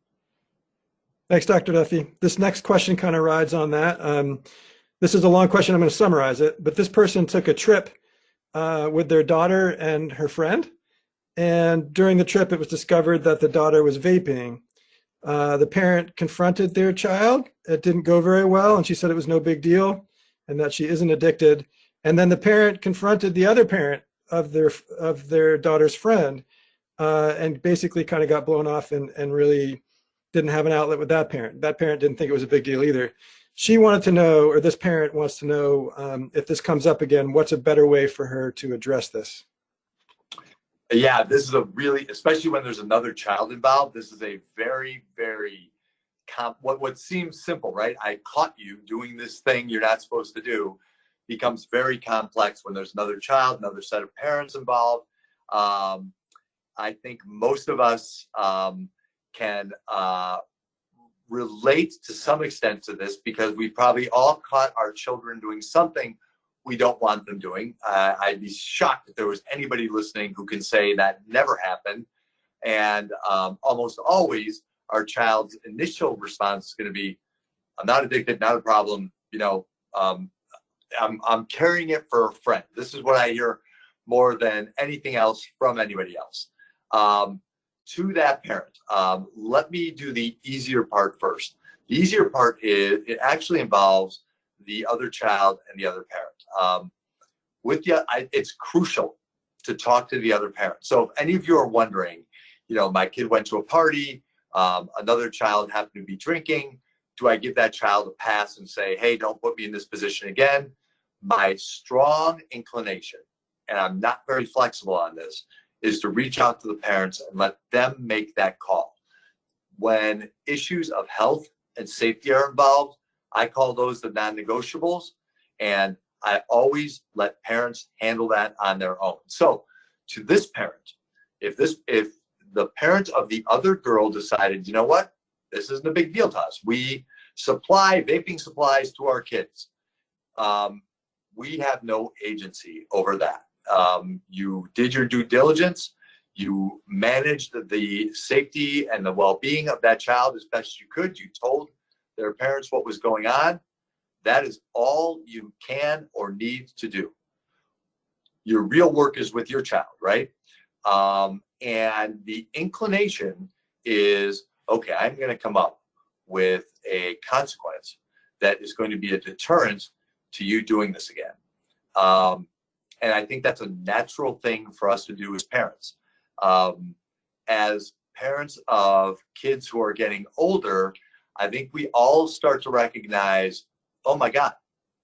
Thanks, Dr. Duffy. This next question kind of rides on that. this is a long question. I'm going to summarize it. But this person took a trip with their daughter and her friend. And during the trip, it was discovered that the daughter was vaping. The parent confronted their child. It didn't go very well, and she said it was no big deal and that she isn't addicted. And then the parent confronted the other parent of their daughter's friend, and basically kind of got blown off and really didn't have an outlet with that parent. That parent didn't think it was a big deal either. She wanted to know, or this parent wants to know, if this comes up again, what's a better way for her to address this? Yeah, this is a really, especially when there's another child involved, this is a very, very, what seems simple, right? I caught you doing this thing you're not supposed to do, becomes very complex when there's another child, another set of parents involved. I think most of us can relate to some extent to this because we probably all caught our children doing something we don't want them doing. I'd be shocked if there was anybody listening who can say that never happened. And almost always our child's initial response is going to be, I'm not addicted, not a problem. You know, I'm carrying it for a friend. This is what I hear more than anything else from anybody else. To that parent, let me do the easier part first. The easier part is it actually involves the other child and the other parent. It's crucial to talk to the other parent. So if any of you are wondering, you know, my kid went to a party, another child happened to be drinking, do I give that child a pass and say, hey, don't put me in this position again? My strong inclination, and I'm not very flexible on this, is to reach out to the parents and let them make that call. When issues of health and safety are involved, I call those the non-negotiables, and I always let parents handle that on their own. So to this parent, if the parent of the other girl decided, you know what, this isn't a big deal to us. We supply vaping supplies to our kids. We have no agency over that. You did your due diligence. You managed the safety and the well-being of that child as best you could. You told their parents what was going on. That is all you can or need to do. Your real work is with your child, right? And the inclination is, okay, I'm going to come up with a consequence that is going to be a deterrent to you doing this again. And I think that's a natural thing for us to do as parents. As parents of kids who are getting older, I think we all start to recognize, oh my God,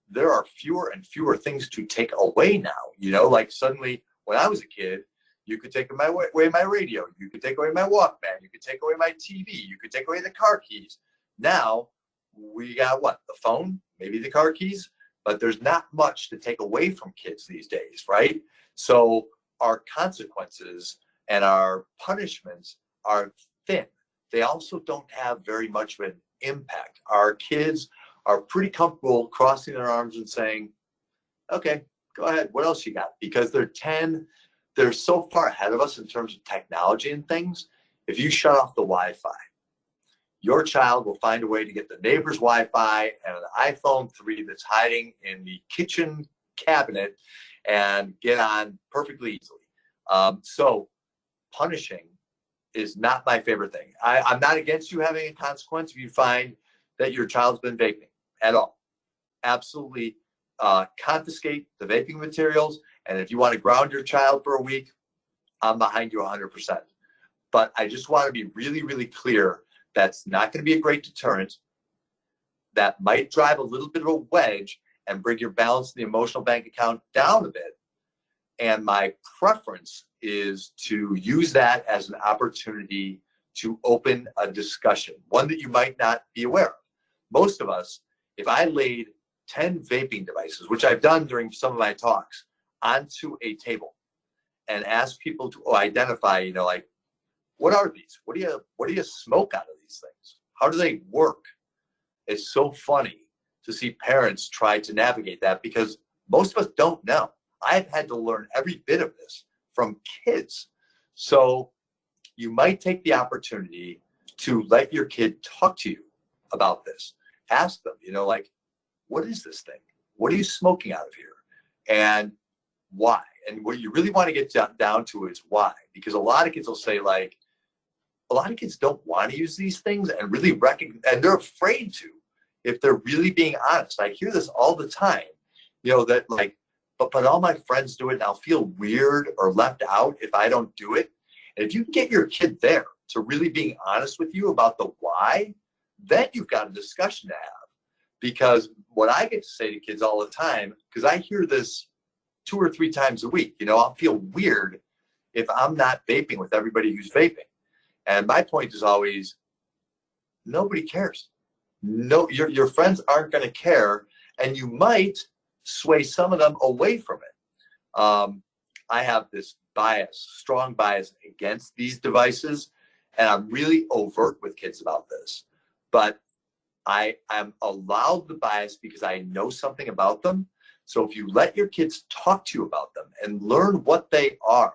there are fewer and fewer things to take away now. You know, like suddenly when I was a kid, you could take away my radio, you could take away my Walkman, you could take away my TV, you could take away the car keys. Now we got what? The phone, maybe the car keys, but there's not much to take away from kids these days, right? So our consequences and our punishments are thin. They also don't have very much of an impact. Our kids are pretty comfortable crossing their arms and saying, okay, go ahead, what else you got? Because they're 10, they're so far ahead of us in terms of technology and things. If you shut off the Wi-Fi, your child will find a way to get the neighbor's Wi-Fi and an iPhone 3 that's hiding in the kitchen cabinet and get on perfectly easily. So punishing is not my favorite thing. I'm not against you having a consequence if you find that your child's been vaping at all. Absolutely confiscate the vaping materials. And if you want to ground your child for a week, I'm behind you 100%. But I just want to be really, really clear. That's not going to be a great deterrent. That might drive a little bit of a wedge and bring your balance in the emotional bank account down a bit. And my preference is to use that as an opportunity to open a discussion, one that you might not be aware of. Most of us, if I laid 10 vaping devices, which I've done during some of my talks, onto a table and asked people to identify, you know, like, what are these? What do you smoke out of these things? How do they work? It's so funny to see parents try to navigate that because most of us don't know. I've had to learn every bit of this from kids. So you might take the opportunity to let your kid talk to you about this. Ask them, you know, like, what is this thing? what are you smoking out of here? And why? And what you really want to get down to is why. Because a lot of kids will say, like, a lot of kids don't want to use these things and really recognize, and they're afraid to, if they're really being honest. I hear this all the time, that like, but all my friends do it and I'll feel weird or left out if I don't do it. And if you can get your kid there to really being honest with you about the why, then you've got a discussion to have. Because what I get to say to kids all the time, because I hear this 2 or 3 times a week, I'll feel weird if I'm not vaping with everybody who's vaping. And my point is always, nobody cares. No, your friends aren't going to care, and you might sway some of them away from it. I have this strong bias against these devices, and I'm really overt with kids about this. But I'm allowed the bias because I know something about them. So if you let your kids talk to you about them and learn what they are,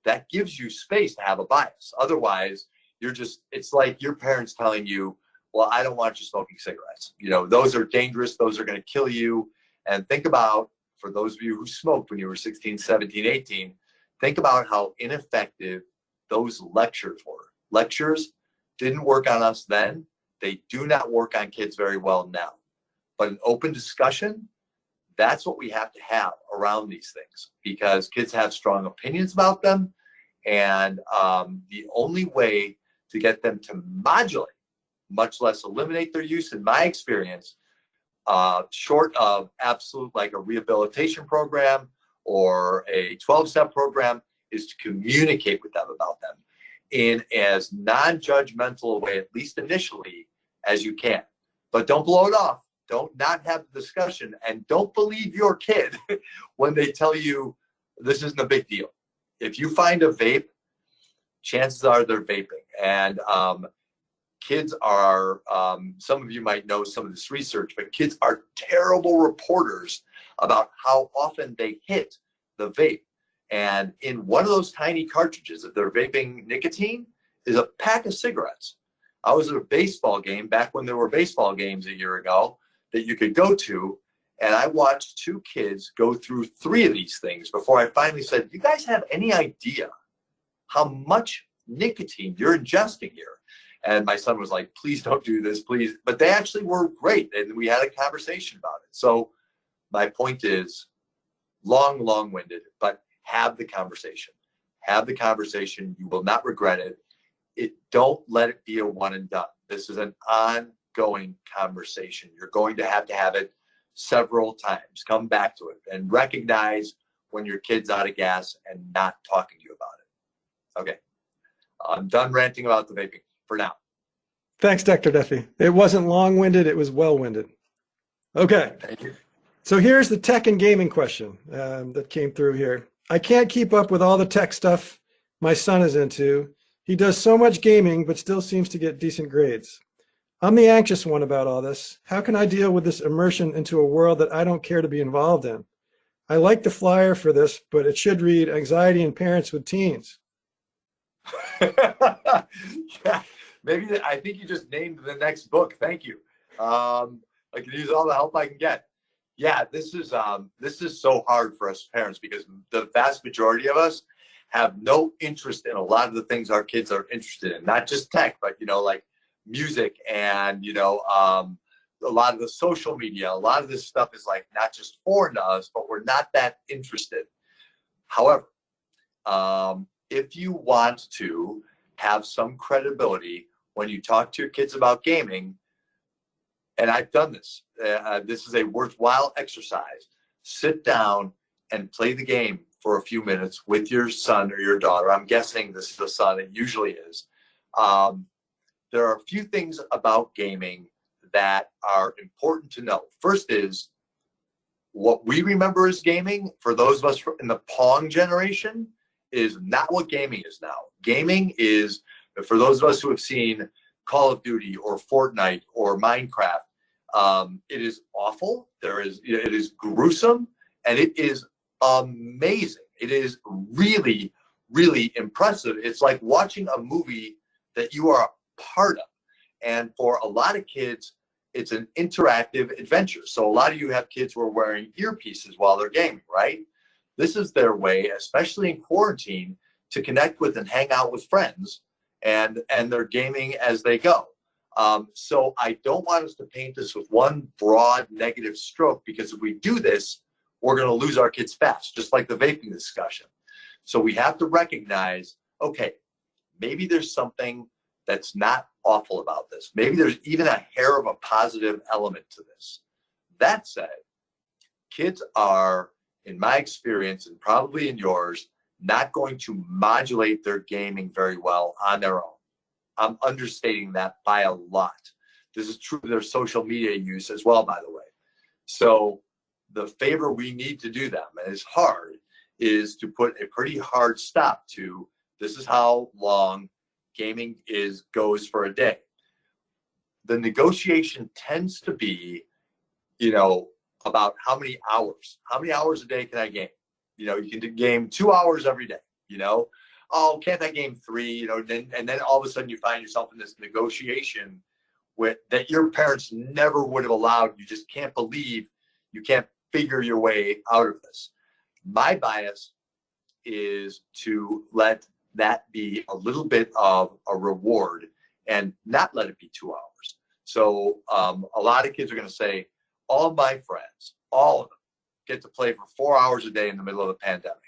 that gives you space to have a bias. Otherwise, it's like your parents telling you, well, I don't want you smoking cigarettes. Those are dangerous. Those are going to kill you. And think about, for those of you who smoked when you were 16, 17, 18, think about how ineffective those lectures were. Lectures didn't work on us then. They do not work on kids very well now. But an open discussion, that's what we have to have around these things, because kids have strong opinions about them. And the only way to get them to modulate, much less eliminate their use, in my experience, short of absolute, like a rehabilitation program or a 12-step program, is to communicate with them about them in as non-judgmental a way, at least initially, as you can. But don't blow it off. Don't not have the discussion, and don't believe your kid when they tell you this isn't a big deal. If you find a vape, chances are they're vaping. And kids are, some of you might know some of this research, but kids are terrible reporters about how often they hit the vape. And in one of those tiny cartridges, if they're vaping nicotine, is a pack of cigarettes. I was at a baseball game back when there were baseball games a year ago that you could go to, and I watched 2 kids go through 3 of these things before I finally said, you guys have any idea how much nicotine you're ingesting here? And my son was like, please don't do this, please. But they actually were great, and we had a conversation about it. So my point is, long-winded, but have the conversation. Have the conversation. You will not regret it. Don't let it be a one and done. This is an ongoing conversation. You're going to have it several times. Come back to it and recognize when your kid's out of gas and not talking to you about it. Okay. I'm done ranting about the vaping for now. Thanks, Dr. Duffy. It wasn't long-winded, it was well-winded. Okay. Thank you. So here's the tech and gaming question that came through here. I can't keep up with all the tech stuff my son is into. He does so much gaming, but still seems to get decent grades. I'm the anxious one about all this. How can I deal with this immersion into a world that I don't care to be involved in? I like the flyer for this, but it should read Anxiety in Parents with Teens. Yeah, maybe I think you just named the next book. Thank you. I can use all the help I can get. Yeah, this is so hard for us parents, because the vast majority of us have no interest in a lot of the things our kids are interested in, not just tech, but like music and a lot of the social media. A lot of this stuff is like not just foreign to us, but we're not that interested. However, if you want to have some credibility when you talk to your kids about gaming, and I've done this, this is a worthwhile exercise. Sit down and play the game for a few minutes with your son or your daughter. I'm guessing this is a son, it usually is. There are a few things about gaming that are important to know. First is, what we remember as gaming, for those of us in the Pong generation, is not what gaming is now. Gaming is, for those of us who have seen Call of Duty or Fortnite or Minecraft, it is awful. It is gruesome, and it is amazing. It is really, really impressive. It's like watching a movie that you are a part of. And for a lot of kids, it's an interactive adventure. So a lot of you have kids who are wearing earpieces while they're gaming, right? This is their way, especially in quarantine, to connect with and hang out with friends, and they're gaming as they go. So I don't want us to paint this with one broad negative stroke, because if we do this, we're going to lose our kids fast, just like the vaping discussion. So we have to recognize, okay, maybe there's something that's not awful about this. Maybe there's even a hair of a positive element to this. That said, kids are, in my experience, and probably in yours, not going to modulate their gaming very well on their own. I'm understating that by a lot. This is true of their social media use as well, by the way. So the favor we need to do them, and it's hard, is to put a pretty hard stop to, this is how long gaming goes for a day. The negotiation tends to be, about how many hours a day can I game? You can game 2 hours every day, oh, can't I game 3, and then all of a sudden you find yourself in this negotiation that your parents never would have allowed. You just can't believe you can't figure your way out of this. My bias is to let that be a little bit of a reward and not let it be 2 hours. So a lot of kids are going to say, all my friends, all of them, get to play for 4 hours a day in the middle of the pandemic.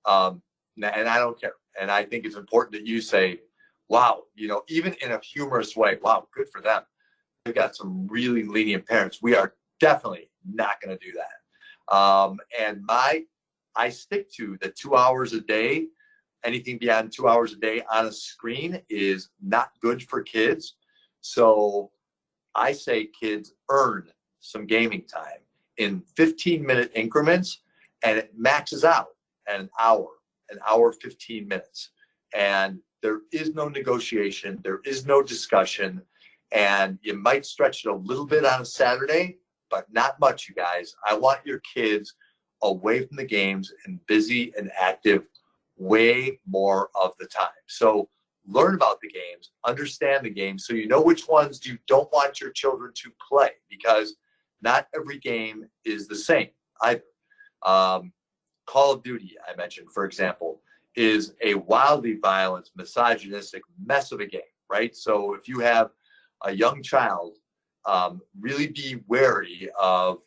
And I don't care. And I think it's important that you say, wow, even in a humorous way, wow, good for them. They've got some really lenient parents. We are definitely not going to do that. And I stick to the 2 hours a day. Anything beyond 2 hours a day on a screen is not good for kids. So I say kids earn some gaming time in 15-minute increments, and it maxes out at an hour, 15 minutes. And there is no negotiation, there is no discussion, and you might stretch it a little bit on a Saturday, but not much, you guys. I want your kids away from the games and busy and active way more of the time. So learn about the games, understand the games, so you know which ones you don't want your children to play, because not every game is the same either. Call of Duty, I mentioned, for example, is a wildly violent, misogynistic mess of a game, right? So if you have a young child, really be wary of,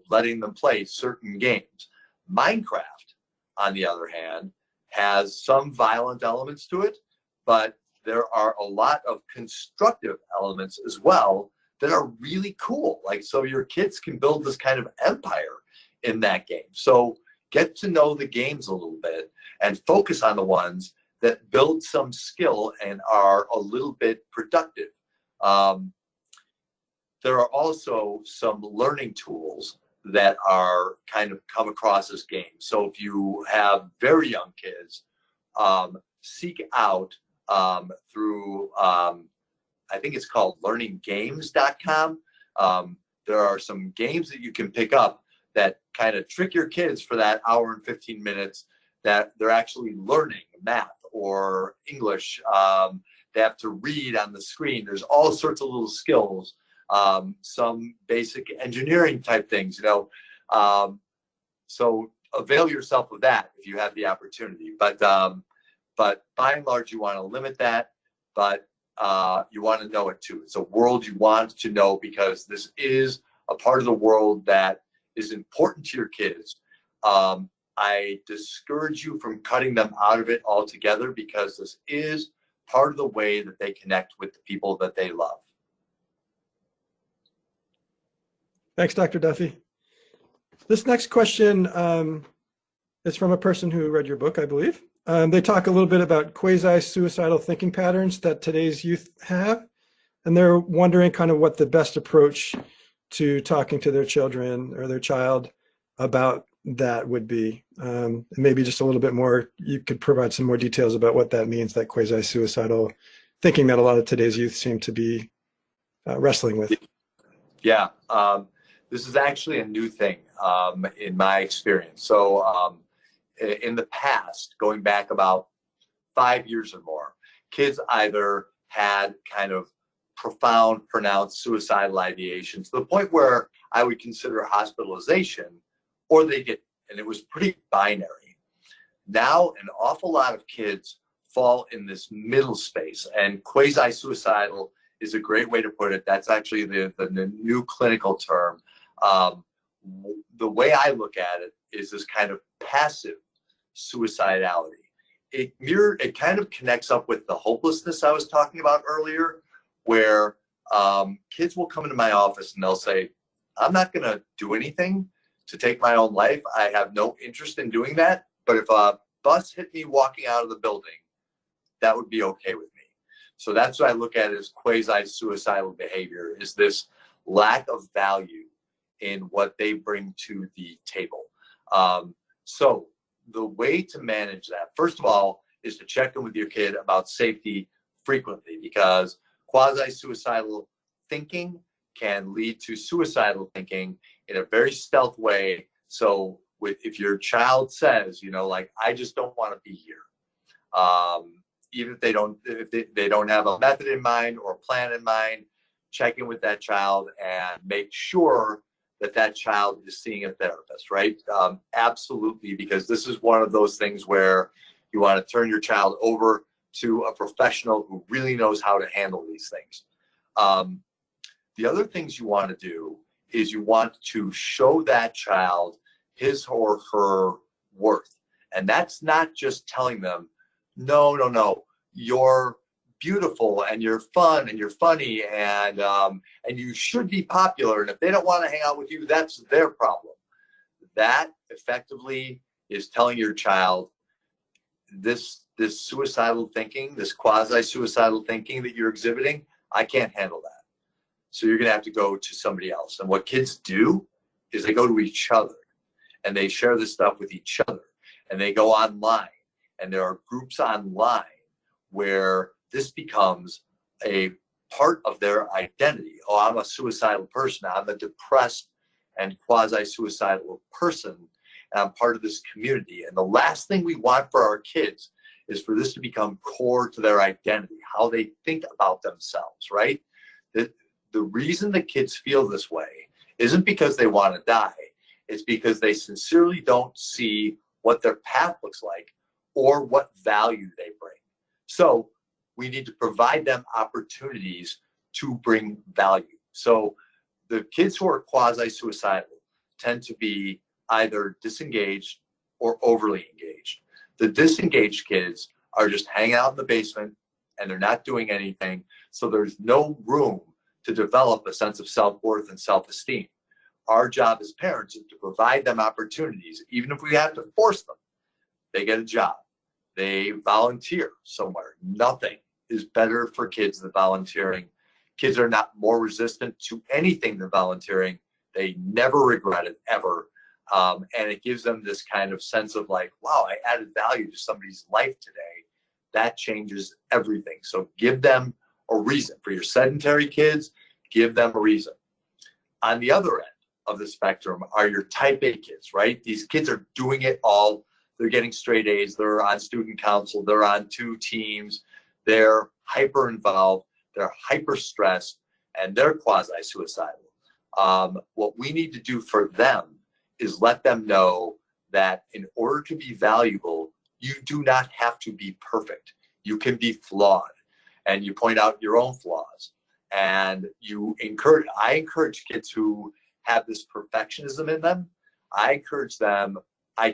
letting them play certain games. Minecraft, on the other hand, has some violent elements to it, but there are a lot of constructive elements as well that are really cool. Like, so your kids can build this kind of empire in that game. So get to know the games a little bit and focus on the ones that build some skill and are a little bit productive. There are also some learning tools that are kind of come across as games. So if you have very young kids, seek out through, I think it's called learninggames.com. There are some games that you can pick up that kind of trick your kids for that hour and 15 minutes that they're actually learning math or English. They have to read on the screen. There's all sorts of little skills, some basic engineering type things, so avail yourself of that if you have the opportunity. But by and large, you want to limit that, but you want to know it too. It's a world you want to know, because this is a part of the world that is important to your kids. I discourage you from cutting them out of it altogether, because this is part of the way that they connect with the people that they love. Thanks, Dr. Duffy. This next question is from a person who read your book, I believe. They talk a little bit about quasi-suicidal thinking patterns that today's youth have, and they're wondering kind of what the best approach to talking to their children or their child about that would be. Maybe just a little bit more, you could provide some more details about what that means, that quasi-suicidal thinking that a lot of today's youth seem to be wrestling with. Yeah, this is actually a new thing in my experience. So in the past, going back about 5 years or more, kids either had kind of profound, pronounced suicidal ideation to the point where I would consider hospitalization, or they didn't. And it was pretty binary. Now, an awful lot of kids fall in this middle space, and quasi-suicidal is a great way to put it. That's actually the new clinical term. The way I look at it is this kind of passive suicidality. It kind of connects up with the hopelessness I was talking about earlier, where kids will come into my office and they'll say, I'm not going to do anything to take my own life. I have no interest in doing that. But if a bus hit me walking out of the building, that would be okay with me. So that's what I look at as quasi-suicidal behavior, is this lack of value in what they bring to the table. So the way to manage that, first of all, is to check in with your kid about safety frequently, because quasi-suicidal thinking can lead to suicidal thinking in a very stealth way. So if your child says, like, I just don't want to be here, even if they don't have a method in mind or a plan in mind, check in with that child and make sure that child is seeing a therapist, right? Absolutely, because this is one of those things where you want to turn your child over to a professional who really knows how to handle these things. The other things you want to do is you want to show that child his or her worth. And that's not just telling them, no, you're beautiful and you're fun and you're funny and you should be popular. And if they don't want to hang out with you, that's their problem. That effectively is telling your child, this suicidal thinking, this quasi-suicidal thinking that you're exhibiting, I can't handle that. So you're going to have to go to somebody else. And what kids do is they go to each other and they share this stuff with each other, and they go online, and there are groups online where this becomes a part of their identity. Oh, I'm a suicidal person. I'm a depressed and quasi-suicidal person, and I'm part of this community. And the last thing we want for our kids is for this to become core to their identity, how they think about themselves, right? The reason the kids feel this way isn't because they want to die. It's because they sincerely don't see what their path looks like or what value they bring. So we need to provide them opportunities to bring value. So the kids who are quasi-suicidal tend to be either disengaged or overly engaged. The disengaged kids are just hanging out in the basement and they're not doing anything. So there's no room to develop a sense of self-worth and self-esteem. Our job as parents is to provide them opportunities, even if we have to force them. They get a job. They volunteer somewhere. Nothing is better for kids than volunteering. Kids are not more resistant to anything than volunteering. They never regret it, ever. And it gives them this kind of sense of like, wow, I added value to somebody's life today. That changes everything. So give them a reason. For your sedentary kids, give them a reason. On the other end of the spectrum are your type A kids, right? These kids are doing it all. They're getting straight A's. They're on student council. They're on 2 teams. They're hyper involved. They're hyper stressed, and they're quasi-suicidal. What we need to do for them is let them know that in order to be valuable, you do not have to be perfect. You can be flawed, and you point out your own flaws. And I encourage kids who have this perfectionism in them. I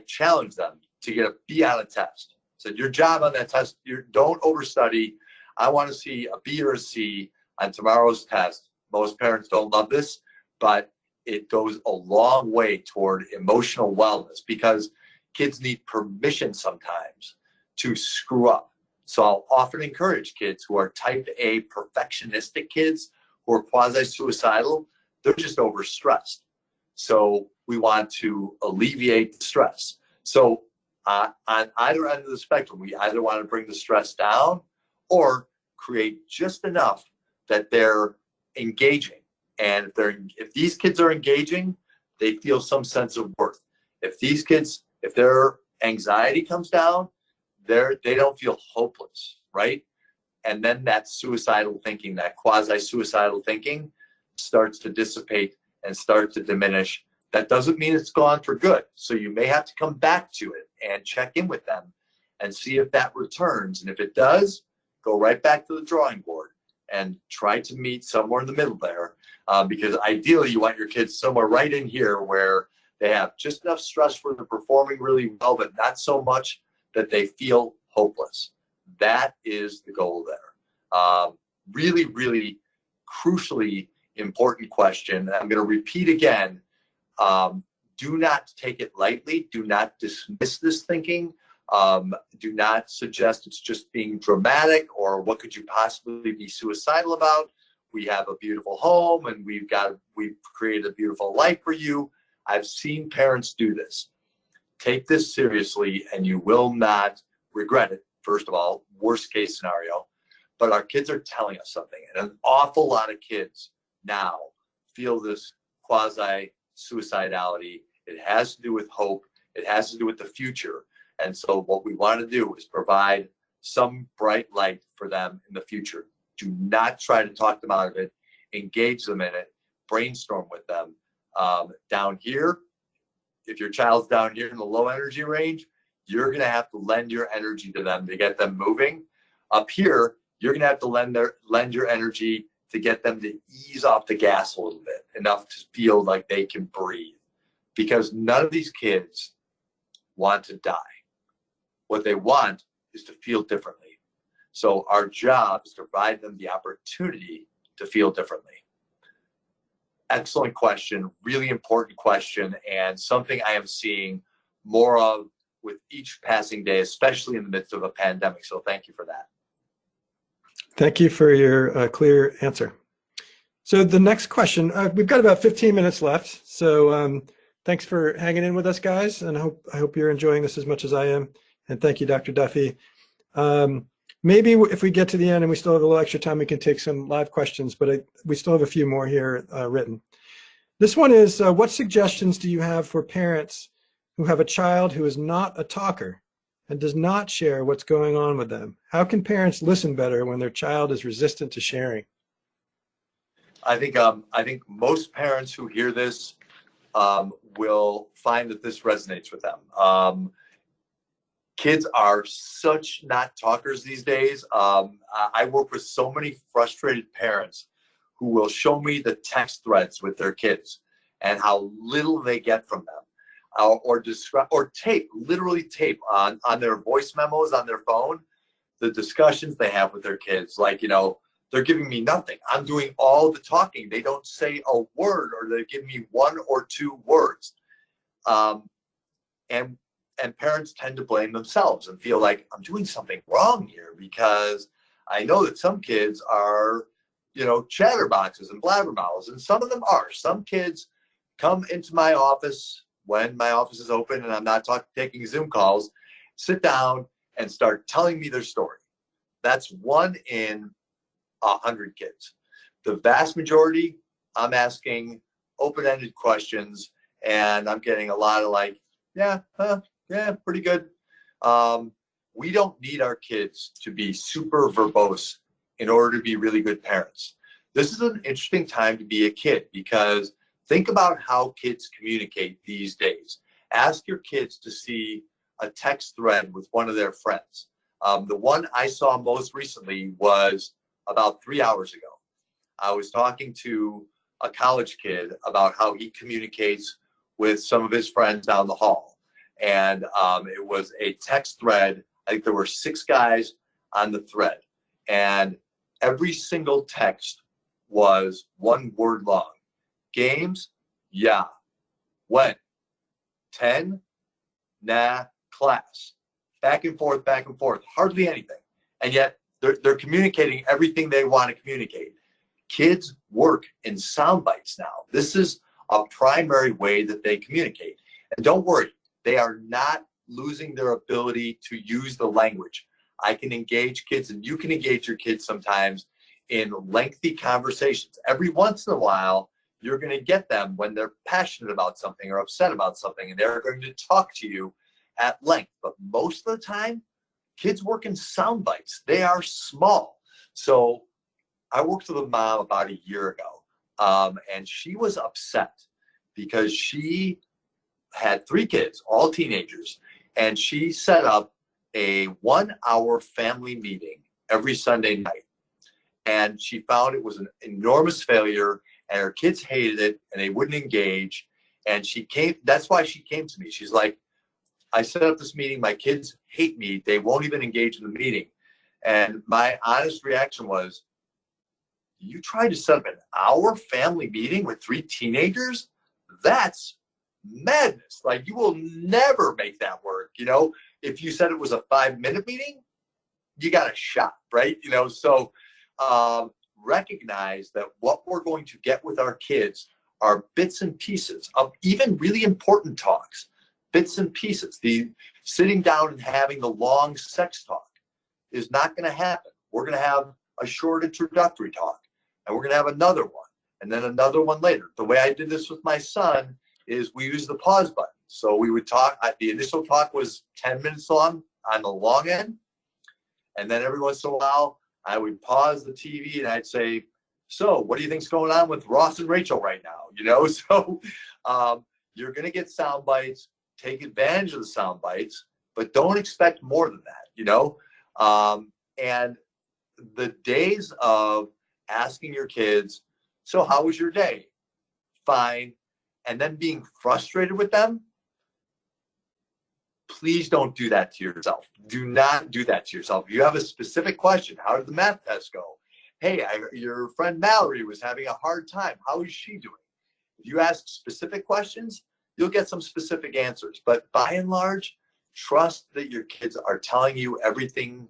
challenge them to get a B on a test. So your job on that test, don't overstudy. I want to see a B or a C on tomorrow's test. Most parents don't love this, but it goes a long way toward emotional wellness, because kids need permission sometimes to screw up. So I'll often encourage kids who are type A perfectionistic kids who are quasi-suicidal, they're just overstressed. So we want to alleviate the stress. So on either end of the spectrum, we either want to bring the stress down or create just enough that they're engaging. And if these kids are engaging, they feel some sense of worth. If their anxiety comes down, they don't feel hopeless, right? And then that suicidal thinking, that quasi-suicidal thinking starts to dissipate and start to diminish. That doesn't mean it's gone for good. So you may have to come back to it and check in with them and see if that returns. And if it does, go right back to the drawing board and try to meet somewhere in the middle there. Because ideally you want your kids somewhere right in here where they have just enough stress where they're performing really well, but not so much that they feel hopeless. That is the goal there. Really, really crucially important question. I'm going to repeat again. Do not take it lightly. Do not dismiss this thinking. Do not suggest it's just being dramatic or what could you possibly be suicidal about. We have a beautiful home and we've created a beautiful life for you. I've seen parents do this. Take this seriously and you will not regret it. First of all, worst case scenario, but our kids are telling us something. And an awful lot of kids now feel this quasi suicidality. It has to do with hope. It has to do with the future. And so what we want to do is provide some bright light for them in the future. Do not try to talk them out of it. Engage them in it. Brainstorm with them. Down here, if your child's down here in the low energy range, you're going to have to lend your energy to them to get them moving. Up here, you're going to have to lend your energy to get them to ease off the gas a little bit, enough to feel like they can breathe. Because none of these kids want to die. What they want is to feel differently. So our job is to provide them the opportunity to feel differently. Excellent question, really important question, and something I am seeing more of with each passing day, especially in the midst of a pandemic. So thank you for that. Thank you for your clear answer. So the next question, we've got about 15 minutes left. So thanks for hanging in with us, guys. And I hope you're enjoying this as much as I am. And thank you, Dr. Duffy. Maybe if we get to the end and we still have a little extra time, we can take some live questions, but we still have a few more here written. This one is, what suggestions do you have for parents who have a child who is not a talker and does not share what's going on with them? How can parents listen better when their child is resistant to sharing? I think most parents who hear this will find that this resonates with them. Kids are such not talkers these days. I work with so many frustrated parents who will show me the text threads with their kids and how little they get from them, or literally tape on their voice memos on their phone, the discussions they have with their kids. Like, they're giving me nothing. I'm doing all the talking. They don't say a word, or they give me one or two words. And parents tend to blame themselves and feel like I'm doing something wrong here, because I know that some kids are, chatterboxes and blabbermouths, and some of them are. Some kids come into my office when my office is open and I'm not taking Zoom calls, sit down and start telling me their story. That's 1 in 100 kids. The vast majority, I'm asking open-ended questions, and I'm getting a lot of like, yeah, pretty good. We don't need our kids to be super verbose in order to be really good parents. This is an interesting time to be a kid, because think about how kids communicate these days. Ask your kids to see a text thread with one of their friends. The one I saw most recently was about 3 hours ago. I was talking to a college kid about how he communicates with some of his friends down the hall. And it was a text thread. I think there were 6 guys on the thread. And every single text was 1 word long. Games? Yeah. When? 10? Nah. Class. Back and forth, back and forth. Hardly anything. And yet they're communicating everything they want to communicate. Kids work in sound bites now. This is a primary way that they communicate. And don't worry, they are not losing their ability to use the language. I can engage kids, and you can engage your kids sometimes in lengthy conversations. Every once in a while, you're going to get them when they're passionate about something or upset about something, and they're going to talk to you at length. But most of the time, kids work in sound bites. They are small. So I worked with a mom about a year ago, and she was upset because she had 3 kids, all teenagers, and she set up a 1-hour family meeting every Sunday night. And she found it was an enormous failure, and her kids hated it, and they wouldn't engage. And that's why she came to me. She's like, I set up this meeting, my kids hate me, they won't even engage in the meeting. And my honest reaction was, you tried to set up an hour family meeting with 3 teenagers? That's madness. Like, you will never make that work. If you said it was a 5-minute meeting, you got a shot, right? So recognize that what we're going to get with our kids are bits and pieces of even really important talks, bits and pieces. The sitting down and having the long sex talk is not going to happen. We're going to have a short introductory talk, and we're going to have another one, and then another one later. The way I did this with my son is we used the pause button. So we would talk, the initial talk was 10 minutes long on the long end. And then every once in a while, I would pause the TV and I'd say, so what do you think's going on with Ross and Rachel right now? So you're going to get sound bites, take advantage of the sound bites, but don't expect more than that, and the days of asking your kids, so how was your day? Fine. And then being frustrated with them, please don't do that to yourself. Do not do that to yourself. If you have a specific question, how did the math test go? Hey, your friend Mallory was having a hard time. How is she doing? If you ask specific questions, you'll get some specific answers. But by and large, trust that your kids are telling you everything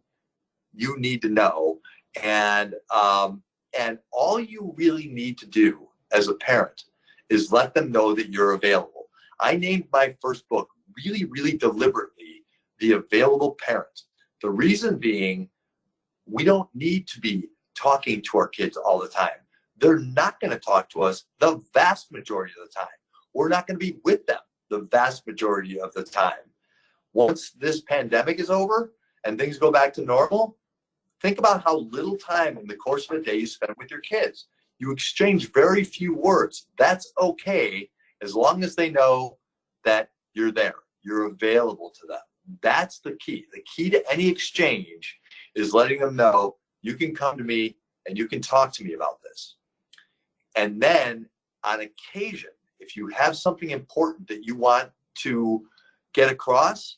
you need to know. And all you really need to do as a parent is let them know that you're available. I named my first book really, really deliberately The Available Parent. The reason being, we don't need to be talking to our kids all the time. They're not going to talk to us the vast majority of the time. We're not going to be with them the vast majority of the time. Once this pandemic is over and things go back to normal, think about how little time in the course of a day you spend with your kids. You exchange very few words. That's okay, as long as they know that you're there, you're available to them. That's the key. The key to any exchange is letting them know you can come to me and you can talk to me about this. And then on occasion, if you have something important that you want to get across,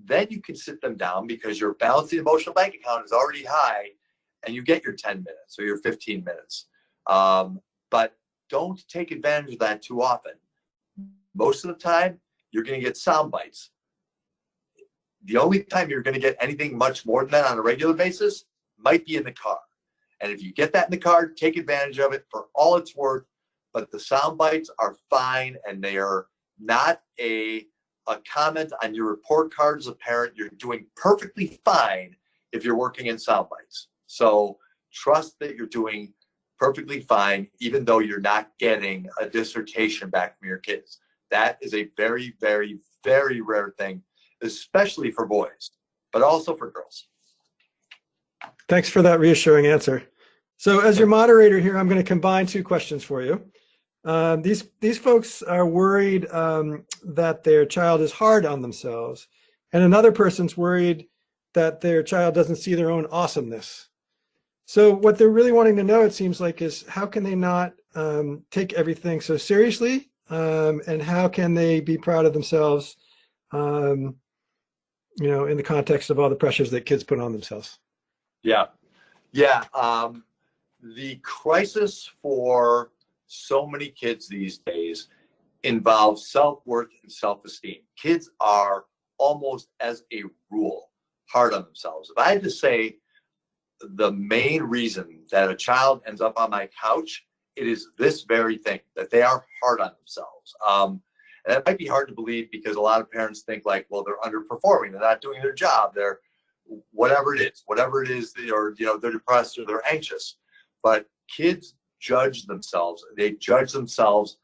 then you can sit them down, because your balancing emotional bank account is already high, and you get your 10 minutes or your 15 minutes. But don't take advantage of that too often. Most of the time, you're going to get sound bites. The only time you're going to get anything much more than that on a regular basis might be in the car. And if you get that in the car, take advantage of it for all it's worth. But the sound bites are fine, and they are not a comment on your report card as a parent. You're doing perfectly fine if you're working in sound bites. So trust that you're doing perfectly fine, even though you're not getting a dissertation back from your kids. That is a very, very, very rare thing, especially for boys, but also for girls. Thanks for that reassuring answer. So as your moderator here, I'm going to combine 2 questions for you. These folks are worried that their child is hard on themselves, and another person's worried that their child doesn't see their own awesomeness. So what they're really wanting to know, it seems like, is how can they not take everything so seriously, and how can they be proud of themselves, in the context of all the pressures that kids put on themselves. Yeah. The crisis for so many kids these days involves self-worth and self-esteem. Kids are almost as a rule hard on themselves. If I had to say the main reason that a child ends up on my couch, it is this very thing, that they are hard on themselves. And it might be hard to believe, because a lot of parents think like, well, they're underperforming, they're not doing their job, they're whatever it is, or they're depressed or they're anxious. But kids judge themselves. They judge themselves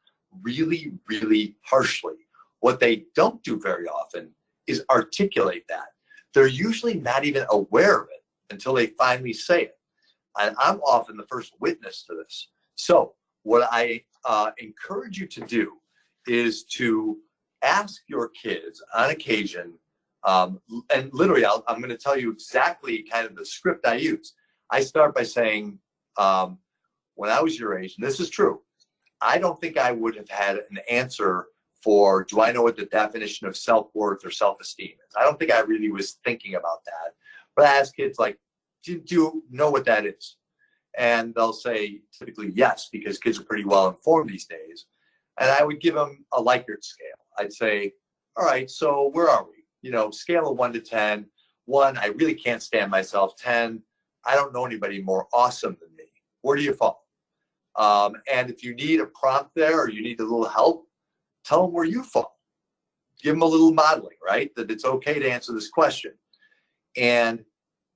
really, really harshly. What they don't do very often is articulate that. They're usually not even aware of it until they finally say it. And I'm often the first witness to this. So what I encourage you to do is to ask your kids on occasion, and literally I'm going to tell you exactly kind of the script I use. I start by saying, when I was your age, and this is true, I don't think I would have had an answer for, do I know what the definition of self-worth or self-esteem is? I don't think I really was thinking about that. But I ask kids, like, do you know what that is? And they'll say typically yes, because kids are pretty well informed these days. And I would give them a Likert scale. I'd say, all right, so where are we? You know, scale of 1 to 10. 1, I really can't stand myself. 10, I don't know anybody more awesome than me. Where do you fall? And if you need a prompt there or you need a little help, tell them where you fall. Give them a little modeling, right? That it's okay to answer this question. And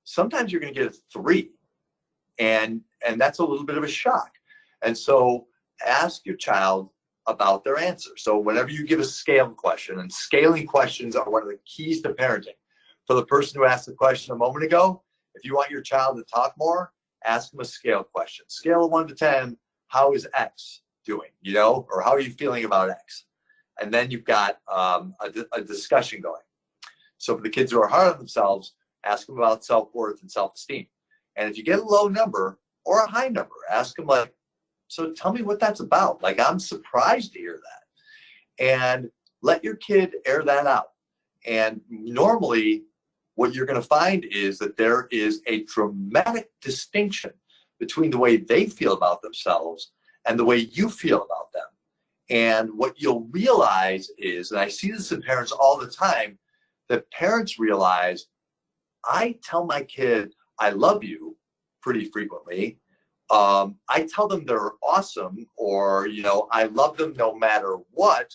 sometimes you're going to get a 3. And that's a little bit of a shock. And so ask your child about their answer. So whenever you give a scale question, and scaling questions are one of the keys to parenting. For the person who asked the question a moment ago, if you want your child to talk more, ask them a scale question. Scale of 1 to 10, how is X doing? You know, or how are you feeling about X? And then you've got a discussion going. So for the kids who are hard on themselves, ask them about self-worth and self-esteem. And if you get a low number or a high number, ask them like, so tell me what that's about. Like, I'm surprised to hear that. And let your kid air that out. And normally what you're going to find is that there is a dramatic distinction between the way they feel about themselves and the way you feel about them. And what you'll realize is, and I see this in parents all the time, that parents realize, I tell my kid, I love you pretty frequently. I tell them they're awesome, or, you know, I love them no matter what,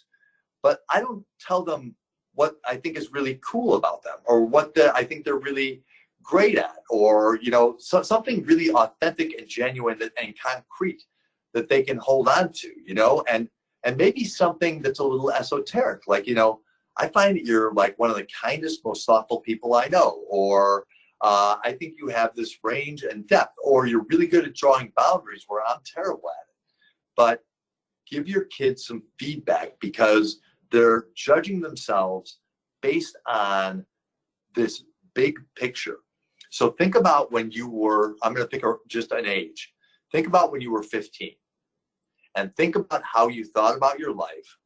but I don't tell them what I think is really cool about them, or what I think they're really great at, or, you know, something really authentic and genuine and concrete that they can hold on to, you know, and maybe something that's a little esoteric, like, you know, I find that you're like one of the kindest, most thoughtful people I know, or I think you have this range and depth, or you're really good at drawing boundaries where I'm terrible at it. But give your kids some feedback, because they're judging themselves based on this big picture. So think about when you were, I'm going to pick just an age. Think about when you were 15, and think about how you thought about your life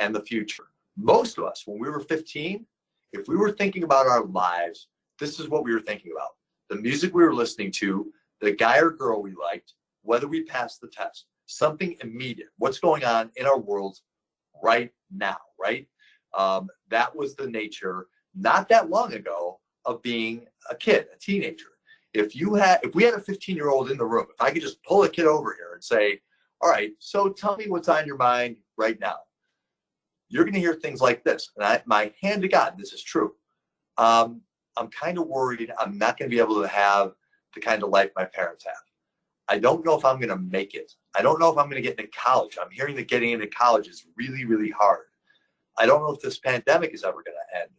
and the future. Most of us, when we were 15, if we were thinking about our lives, this is what we were thinking about. The music we were listening to, the guy or girl we liked, whether we passed the test, something immediate. What's going on in our world right now, right? That was the nature, not that long ago, of being a kid, a teenager. If we had a 15-year-old in the room, if I could just pull a kid over here and say, all right, so tell me what's on your mind right now. You're going to hear things like this. And my hand to God, this is true. I'm kind of worried I'm not going to be able to have the kind of life my parents have. I don't know if I'm going to make it. I don't know if I'm going to get into college. I'm hearing that getting into college is really, really hard. I don't know if this pandemic is ever going to end.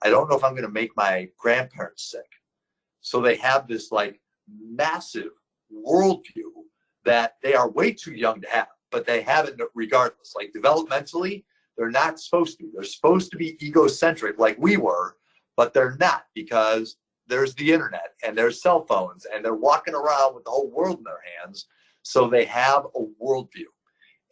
I don't know if I'm going to make my grandparents sick. So they have this like massive worldview that they are way too young to have, but they have it regardless. Like developmentally, they're not supposed to. They're supposed to be egocentric like we were, but they're not, because there's the internet and there's cell phones and they're walking around with the whole world in their hands. So they have a worldview,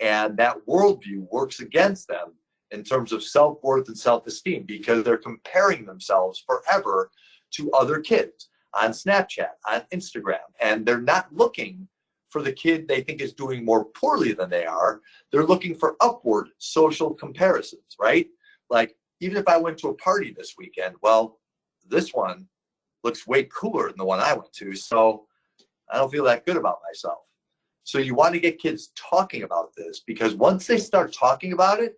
and that worldview works against them in terms of self-worth and self-esteem, because they're comparing themselves forever to other kids on Snapchat, on Instagram, and they're not looking for the kid they think is doing more poorly than they are. They're looking for upward social comparisons, right? Like, even if I went to a party this weekend, well, this one looks way cooler than the one I went to, so I don't feel that good about myself. So you want to get kids talking about this, because once they start talking about it,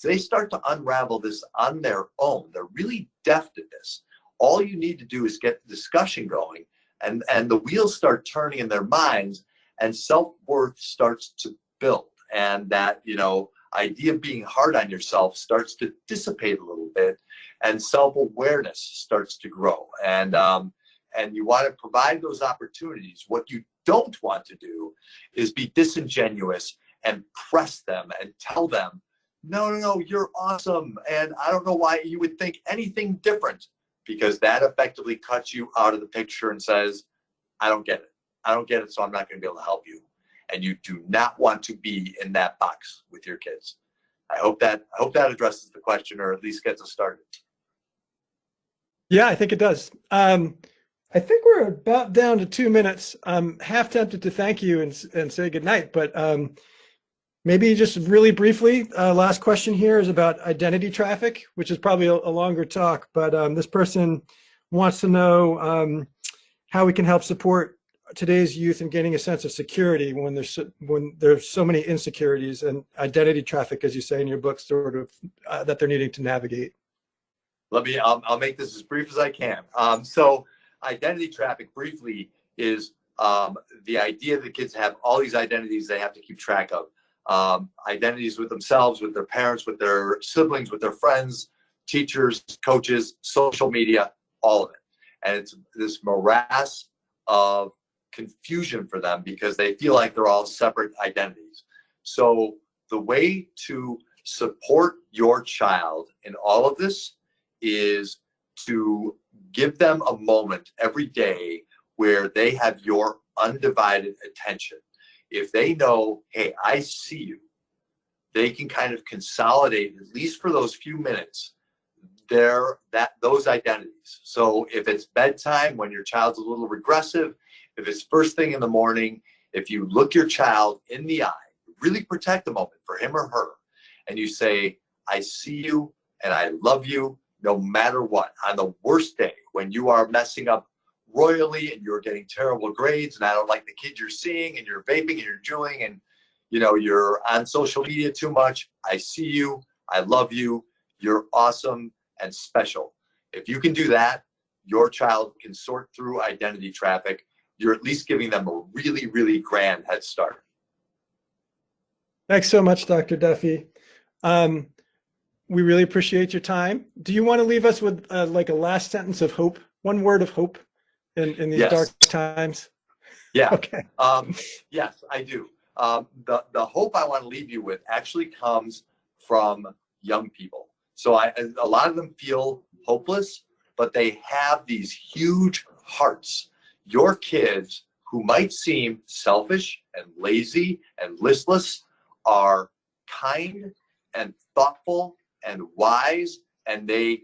they start to unravel this on their own. They're really deft at this. All you need to do is get the discussion going, and the wheels start turning in their minds, and self-worth starts to build. And that, you know, idea of being hard on yourself starts to dissipate a little bit, and self-awareness starts to grow. And and you want to provide those opportunities. What you don't want to do is be disingenuous and press them and tell them, no, no, no, you're awesome. And I don't know why you would think anything different, because that effectively cuts you out of the picture and says, I don't get it. I don't get it, so I'm not going to be able to help you. And you do not want to be in that box with your kids. I hope that addresses the question, or at least gets us started. Yeah, I think it does. I think we're about down to 2 minutes. I'm half tempted to thank you and say goodnight, but maybe just really briefly, last question here is about identity traffic, which is probably a longer talk, but this person wants to know how we can help support today's youth in gaining a sense of security when there's so many insecurities and identity traffic, as you say in your book, sort of that they're needing to navigate. I'll make this as brief as I can. So identity traffic briefly is the idea that kids have all these identities they have to keep track of. Identities with themselves, with their parents, with their siblings, with their friends, teachers, coaches, social media, all of it. And it's this morass of confusion for them because they feel like they're all separate identities. So the way to support your child in all of this is to give them a moment every day where they have your undivided attention. If they know, hey, I see you, they can kind of consolidate, at least for those few minutes, those identities. So if it's bedtime when your child's a little regressive, if it's first thing in the morning, if you look your child in the eye, really protect the moment for him or her, and you say, I see you and I love you no matter what. On the worst day, when you are messing up royally and you're getting terrible grades and I don't like the kid you're seeing and you're vaping and you're juuling and you're on social media too much, I see you, I love you, you're awesome and special. If you can do that, your child can sort through identity traffic. You're at least giving them a really, really grand head start. Thanks so much, Dr. Duffy. We really appreciate your time. Do you want to leave us with like a last sentence of hope, one word of hope in these dark times? Yeah. Okay. Yes, I do. The hope I want to leave you with actually comes from young people. So a lot of them feel hopeless, but they have these huge hearts. Your kids, who might seem selfish and lazy and listless, are kind and thoughtful and wise, and the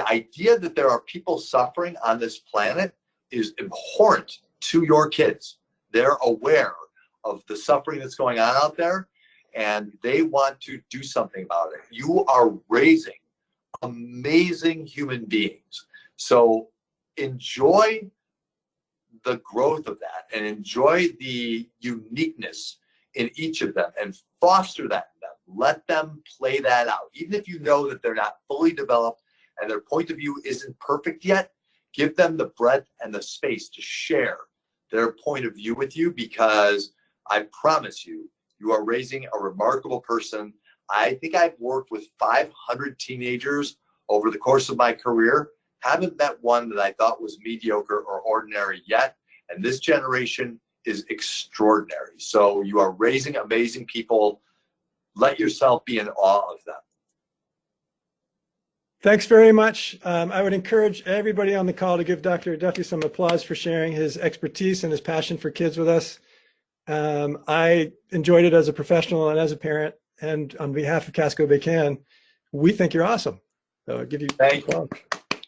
idea that there are people suffering on this planet is abhorrent to your kids. They're aware of the suffering that's going on out there, and they want to do something about it. You are raising amazing human beings. So enjoy the growth of that and enjoy the uniqueness in each of them and foster that in them. Let them play that out. Even if you know that they're not fully developed and their point of view isn't perfect yet, give them the breadth and the space to share their point of view with you, because I promise you, you are raising a remarkable person. I think I've worked with 500 teenagers over the course of my career. Haven't met one that I thought was mediocre or ordinary yet. And this generation is extraordinary. So you are raising amazing people. Let yourself be in awe of them. Thanks very much. I would encourage everybody on the call to give Dr. Duffy some applause for sharing his expertise and his passion for kids with us. I enjoyed it as a professional and as a parent. And on behalf of Casco Bay Can, we think you're awesome. So I'll give you Thank you.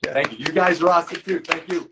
Yeah. Thank you. You guys are awesome too. Thank you.